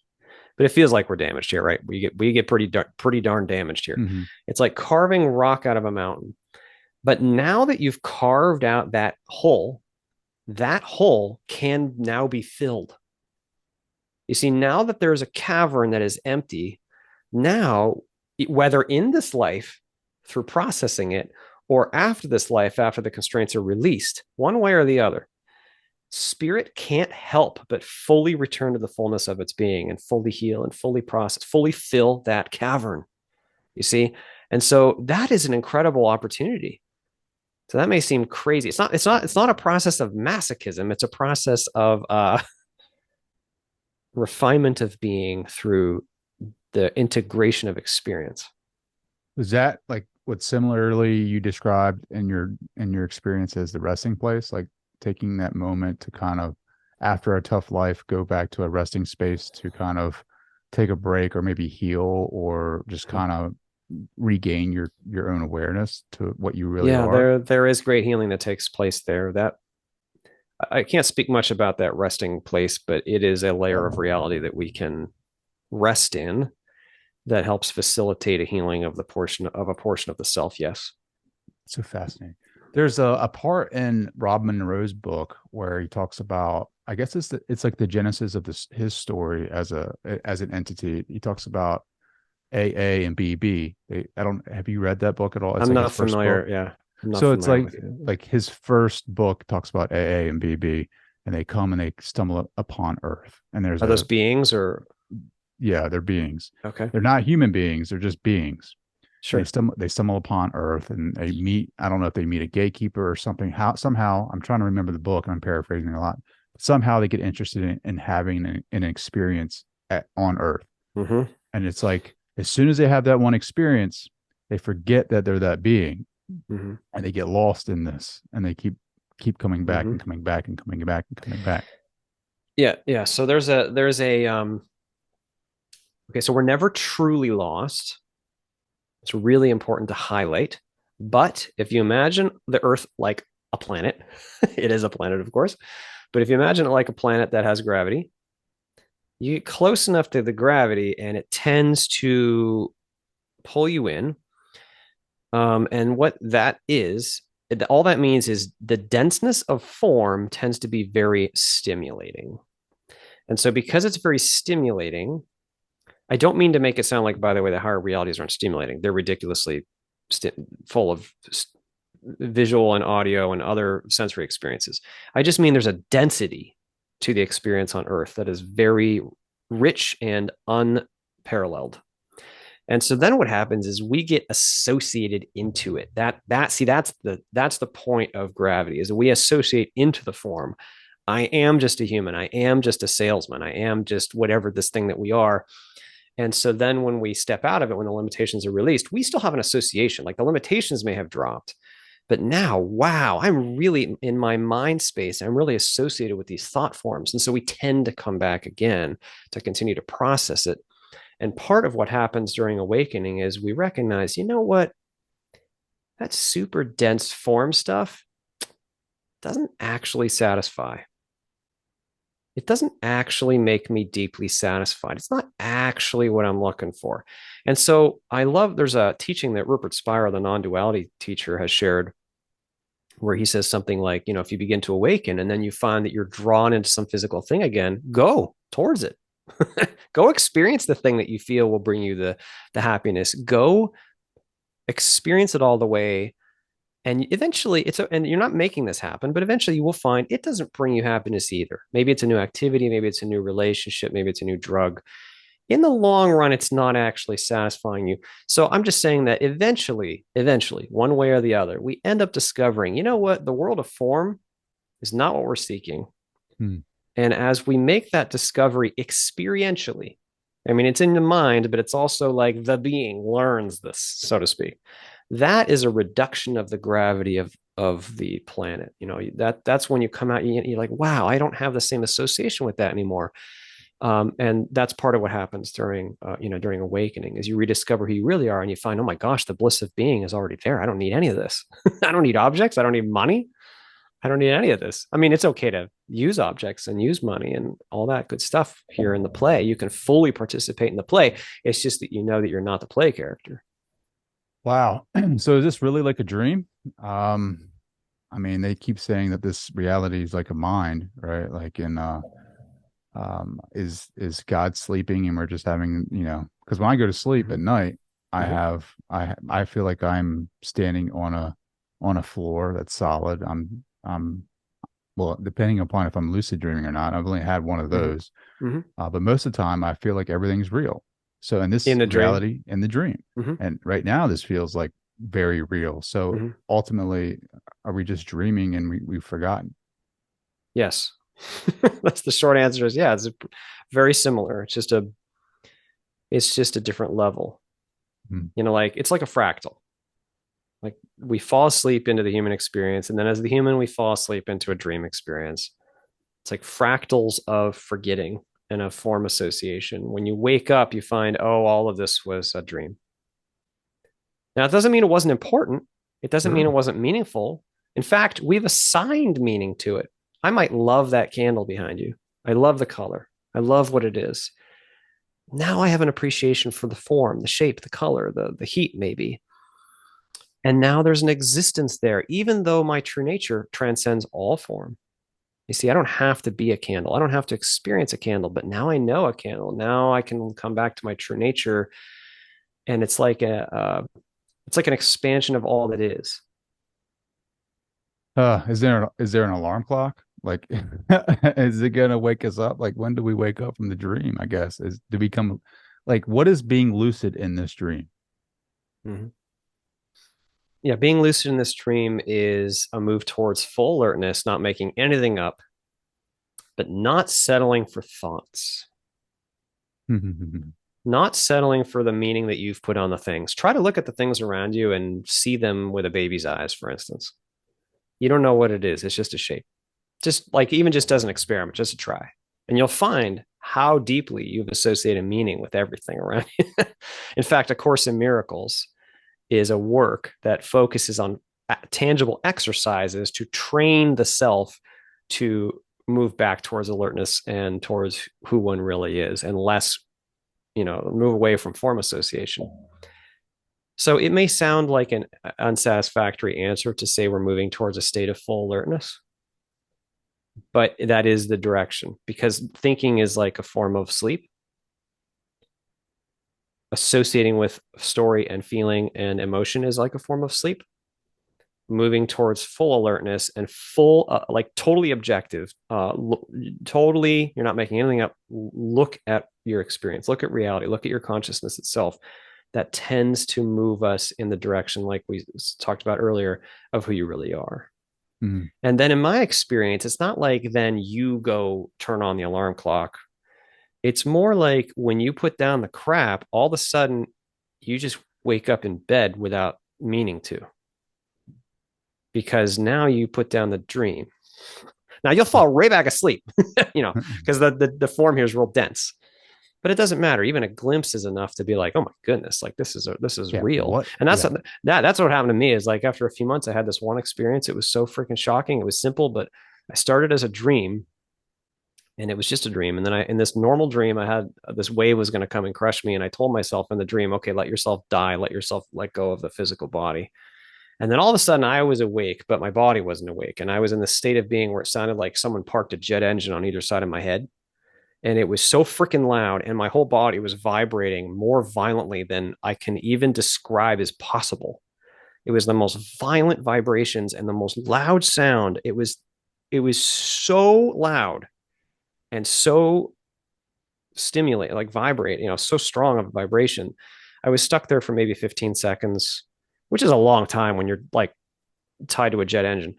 but it feels like we're damaged here, right? We get pretty darn damaged here. Hmm. It's like carving rock out of a mountain. But now that you've carved out that hole can now be filled. You see, now that there's a cavern that is empty, now, whether in this life through processing it or after this life, after the constraints are released, one way or the other, spirit can't help but fully return to the fullness of its being and fully heal and fully process, fully fill that cavern. You see? And so that is an incredible opportunity. So that may seem crazy. It's not a process of masochism. It's a process of refinement of being through the integration of experience. Was that like what similarly you described in your experience as the resting place, like taking that moment to kind of after a tough life go back to a resting space to kind of take a break or maybe heal or just kind of regain your own awareness to what you really Yeah, are? there is great healing that takes place there. That I can't speak much about that resting place, but it is a layer of reality that we can rest in that helps facilitate a healing of a portion of the self. Yes. So fascinating. There's a part in Rob Monroe's book where he talks about, I guess it's like the genesis of his story as an entity. He talks about AA and BB. I don't have you read that book at all? It's I'm like his not first book. familiar. Yeah. I'm not So it's familiar with you. like his first book talks about AA and BB, and they come and they stumble upon Earth, and there's Are those a beings or yeah, they're beings. okay. They're not human beings. They're just beings. And Sure. they stumble upon Earth and they meet. I don't know if they meet a gatekeeper or something. How somehow I'm trying to remember the book. And I'm paraphrasing a lot. But somehow they get interested in having an experience on Earth. Mm-hmm. And it's like as soon as they have that one experience, they forget that they're that being, Mm-hmm. and they get lost in this, and they keep coming back Mm-hmm. and coming back and coming back and coming back. Yeah, yeah. So there's a okay, so we're never truly lost. It's really important to highlight. But if you imagine the Earth like a planet, it is a planet, of course. But if you imagine it like a planet that has gravity, you get close enough to the gravity and it tends to pull you in. And what that is, all that means is the denseness of form tends to be very stimulating. And so, because it's very stimulating, I don't mean to make it sound like, by the way, the higher realities aren't stimulating. They're ridiculously full of visual and audio and other sensory experiences. I just mean there's a density to the experience on Earth that is very rich and unparalleled. And so then what happens is we get associated into it. That's the point of gravity is we associate into the form. I am just a human. I am just a salesman. I am just whatever this thing that we are. And so then when we step out of it, when the limitations are released, we still have an association. Like the limitations may have dropped, but now, wow, I'm really in my mind space. I'm really associated with these thought forms. And so we tend to come back again to continue to process it. And part of what happens during awakening is we recognize, you know what? That super dense form stuff doesn't actually satisfy. It doesn't actually make me deeply satisfied. It's not actually what I'm looking for. And so I love there's a teaching that Rupert Spira, the non duality teacher, has shared where he says something like, if you begin to awaken and then you find that you're drawn into some physical thing again, go towards it. Go experience the thing that you feel will bring you the happiness. Go experience it all the way, and eventually and you're not making this happen, but eventually you will find it doesn't bring you happiness either. Maybe it's a new activity, maybe it's a new relationship, maybe it's a new drug. in the long run, it's not actually satisfying you. So I'm just saying that eventually, one way or the other, we end up discovering, you know what, the world of form is not what we're seeking. Hmm. And as we make that discovery experientially, I mean, it's in the mind, but it's also like the being learns this, so to speak. That is a reduction of the gravity of the planet. You know, that's when you come out, you're like, wow, I don't have the same association with that anymore. And that's part of what happens during, during awakening, is you rediscover who you really are, and you find, oh my gosh, the bliss of being is already there. I don't need any of this. I don't need objects. I don't need money. I don't need any of this. I mean, it's okay to use objects and use money and all that good stuff here in the play. You can fully participate in the play. It's just that you know that you're not the play character. Wow. So is this really like a dream? Um, I mean, they keep saying that this reality is like a mind, right? Like in is God sleeping and we're just having, because when I go to sleep Mm-hmm. at night, Mm-hmm. I feel like I'm standing on a floor that's solid. I'm well, depending upon if I'm lucid dreaming or not. I've only had one of Mm-hmm. those. Mm-hmm. But most of the time I feel like everything's real. So in In this the dream. reality, in the dream. Mm-hmm. And right now this feels like very real. So Mm-hmm. ultimately, are we just dreaming and we've forgotten? Yes. That's the short answer is yeah, it's very similar. It's just a different level. Hmm. You know, like it's like a fractal. Like we fall asleep into the human experience, and then as the human, we fall asleep into a dream experience. It's like fractals of forgetting and of form association. When you wake up, you find, oh, all of this was a dream. Now, it doesn't mean it wasn't important. It doesn't mean it Sure. wasn't meaningful. In fact, we've assigned meaning to it. I might love that candle behind you. I love the color. I love what it is. Now I have an appreciation for the form, the shape, the color, the heat, maybe. And now there's an existence there, even though my true nature transcends all form. You see, I don't have to be a candle. I don't have to experience a candle, but now I know a candle. Now I can come back to my true nature, and it's like an expansion of all that is. Is there an alarm clock? Like, is it gonna wake us up? Like, when do we wake up from the dream? I guess is to become like, what is being lucid in this dream? Mm-hmm. Yeah, being lucid in this dream is a move towards full alertness, not making anything up, but not settling for thoughts, not settling for the meaning that you've put on the things. Try to look at the things around you and see them with a baby's eyes, for instance. You don't know what it is, it's just a shape. Just like even just as an experiment, just a try. And you'll find how deeply you've associated meaning with everything around you. In fact, A Course in Miracles is a work that focuses on tangible exercises to train the self to move back towards alertness and towards who one really is, and less, move away from form association. So it may sound like an unsatisfactory answer to say we're moving towards a state of full alertness, but that is the direction, because thinking is like a form of sleep. Associating with story and feeling and emotion is like a form of sleep. Moving towards full alertness and full, like totally objective, totally, you're not making anything up. Look at your experience, look at reality, look at your consciousness itself. That tends to move us in the direction, like we talked about earlier, of who you really are. Mhm. And then in my experience, it's not like then you go turn on the alarm clock. It's more like when you put down the crap, all of a sudden you just wake up in bed without meaning to, because now you put down the dream. Now you'll fall right back asleep, because the form here is real dense. But it doesn't matter. Even a glimpse is enough to be like, oh my goodness, like this is Yeah. real. What? And Yeah. that's what happened to me. Is like after a few months, I had this one experience. It was so freaking shocking. It was simple, but I started as a dream, and it was just a dream. And then in this normal dream, I had this wave was going to come and crush me, and I told myself in the dream, okay, let yourself die, let yourself let go of the physical body. And then all of a sudden, I was awake, but my body wasn't awake, and I was in this state of being where it sounded like someone parked a jet engine on either side of my head, and it was so freaking loud, and my whole body was vibrating more violently than I can even describe as possible. It was the most violent vibrations and the most loud sound. It was so loud and so stimulate, like vibrate, so strong of a vibration. I was stuck there for maybe 15 seconds, which is a long time when you're like tied to a jet engine.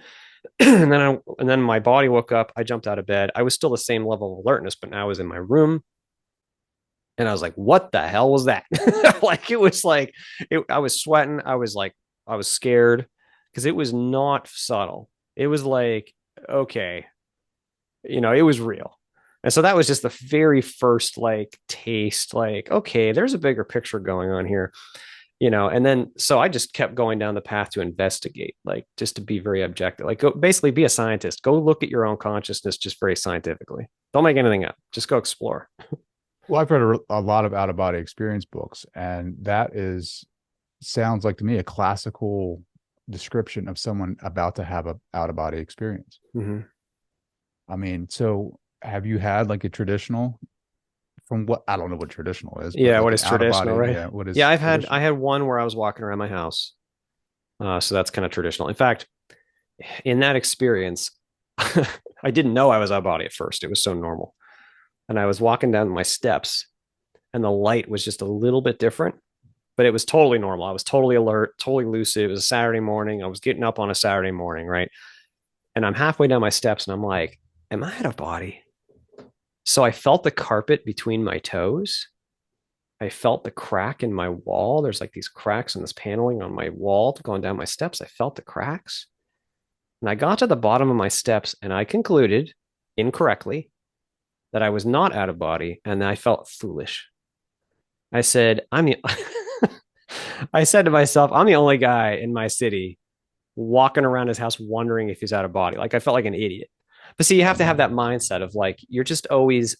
And then my body woke up. I jumped out of bed. I was still the same level of alertness, but now I was in my room. And I was like, what the hell was that? Like, it was like, I was sweating. I was scared because it was not subtle. It was like, okay, it was real. And so that was just the very first like taste, like, okay, there's a bigger picture going on here, and then so I just kept going down the path to investigate, like just to be very objective, like go basically be a scientist, go look at your own consciousness just very scientifically. Don't make anything up, just go explore. Well, I've read a lot of out of body experience books, and that is sounds like to me a classical description of someone about to have a out of body experience. Mm-hmm. I mean, so have you had like a traditional from what I don't know what traditional is, but Yeah, like what an is out of traditional, body, right? yeah, what Yeah, is I had traditional? one where I was walking around my house, so that's kind of traditional. In fact, in that experience, I didn't know I was out of body at first. It was so normal. And I was walking down my steps, and the light was just a little bit different, but it was totally normal. I was totally alert, totally lucid. It was a Saturday morning. I was getting up on a Saturday morning, right? And I'm halfway down my steps, and I'm like, am I out of body? So I felt the carpet between my toes. I felt the crack in my wall. There's like these cracks in this paneling on my wall going down my steps. I felt the cracks. And I got to the bottom of my steps, and I concluded incorrectly that I was not out of body, and I felt foolish. I said, I said to myself, I'm the only guy in my city walking around his house wondering if he's out of body. Like I felt like an idiot. But see, you have to have that mindset of like you're just always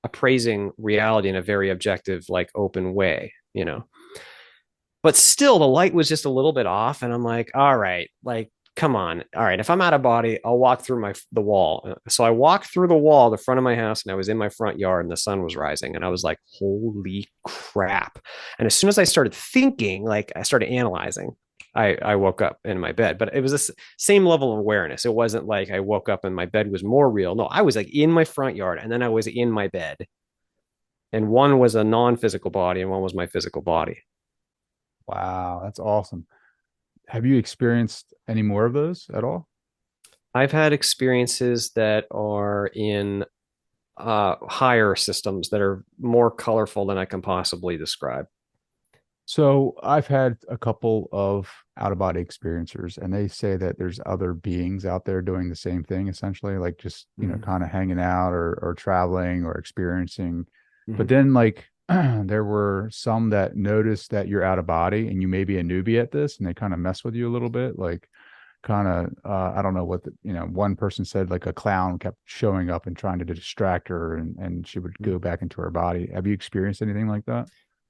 appraising reality in a very objective, like open way. But still the light was just a little bit off. And I'm like, all right, like, come on. All right. If I'm out of body, I'll walk through the wall. So I walked through the wall, the front of my house, and I was in my front yard and the sun was rising. And I was like, holy crap. And as soon as I started thinking, like I started analyzing, I woke up in my bed, but it was the same level of awareness. It wasn't like I woke up and my bed was more real. No, I was like in my front yard and then I was in my bed. And one was a non-physical body and one was my physical body. Wow, that's awesome. Have you experienced any more of those at all? I've had experiences that are in higher systems that are more colorful than I can possibly describe. So I've had a couple of out of body experiencers, and they say that there's other beings out there doing the same thing, essentially, like just, Mm-hmm. kind of hanging out or traveling or experiencing. But Mm-hmm. then like there were some that noticed that you're out of body and you may be a newbie at this, and they kind of mess with you a little bit, like kind of I don't know what one person said like a clown kept showing up and trying to distract her and she would go back into her body. Have you experienced anything like that?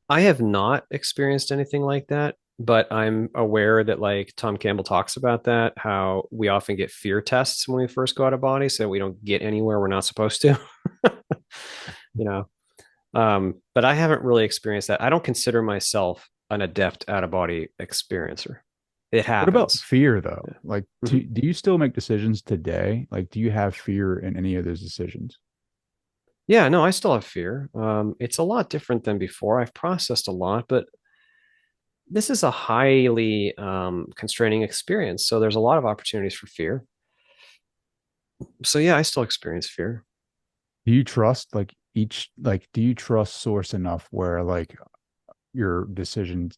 I have not experienced anything like that, but I'm aware that like Tom Campbell talks about that, how we often get fear tests when we first go out of body, so we don't get anywhere we're not supposed to. you know, but I haven't really experienced that. I don't consider myself an adept out of body experiencer. It What about happens. fear though? Yeah. Like, Mhm. do you still make decisions today? Like, do you have fear in any of those decisions? Yeah, no, I still have fear. It's a lot different than before. I've processed a lot, but this is a highly constraining experience. So there's a lot of opportunities for fear. So yeah, I still experience fear. Do you trust like do you trust source enough where like your decisions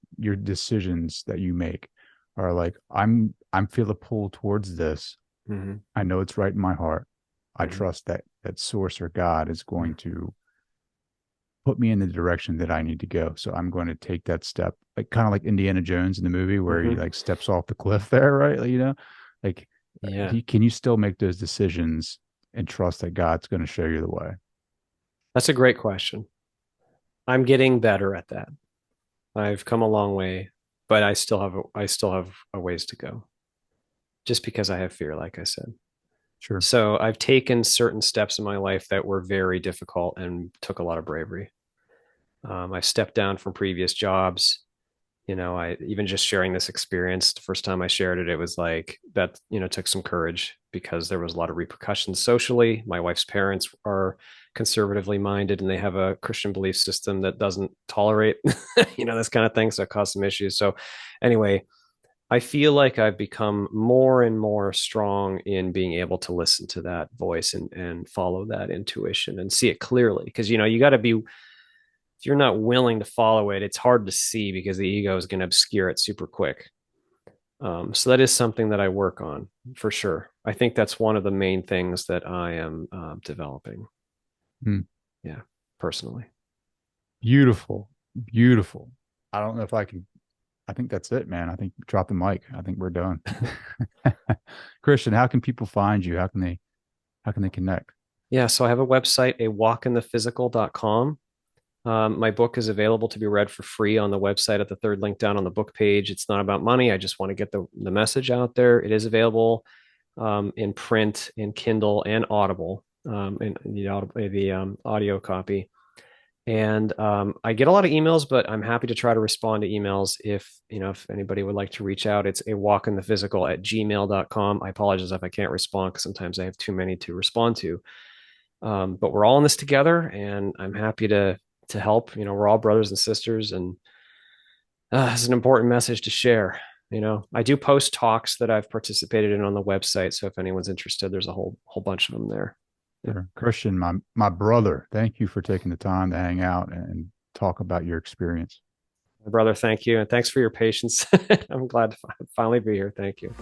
that you make are like, I'm feel a pull towards this. Hmm. I know it's right in my heart. I Hmm. trust that source or God is going to put me in the direction that I need to go. So I'm going to take that step, like kind of like Indiana Jones in the movie where he Hmm. like steps off the cliff there, right? Like, like Yeah, can you still make those decisions and trust that God's going to show you the way? that's a great question. I'm getting better at that. I've come a long way, but I still have a ways to go. Just because I have fear, like I said. Sure. So I've taken certain steps in my life that were very difficult and took a lot of bravery. I stepped down from previous jobs I even just sharing this experience, the first time I shared it, it was like that, took some courage because there was a lot of repercussions socially. My wife's parents are conservatively minded and they have a Christian belief system that doesn't tolerate, this kind of thing. So it caused some issues. So anyway, I feel like I've become more and more strong in being able to listen to that voice and follow that intuition and see it clearly. Because, you got to be, if you're not willing to follow it, it's hard to see because the ego is going to obscure it super quick. So that is something that I work on for sure. I think that's one of the main things that I am developing. Hmm. Yeah, personally. Beautiful, beautiful. I don't know if I can. I think that's it, man. I think drop the mic. I think we're done. Christian, how can people find you? How can they connect? Yeah, so I have a website, a walkinthephysical.com. My book is available to be read for free on the website at the third link down on the book page. It's not about money. I just want to get the message out there. It is available in print, in Kindle, and Audible, in the audio copy. And I get a lot of emails, but I'm happy to try to respond to emails if anybody would like to reach out. It's a walkinthephysical@gmail.com. I apologize if I can't respond because sometimes I have too many to respond to. But we're all in this together, and I'm happy to help. We're all brothers and sisters, and it's an important message to share. I do post talks that I've participated in on the website, so if anyone's interested, there's a whole bunch of them there. Yeah. Sure. Christian, my brother, thank you for taking the time to hang out and talk about your experience. My brother, thank you, and thanks for your patience. I'm glad to finally be here. Thank you.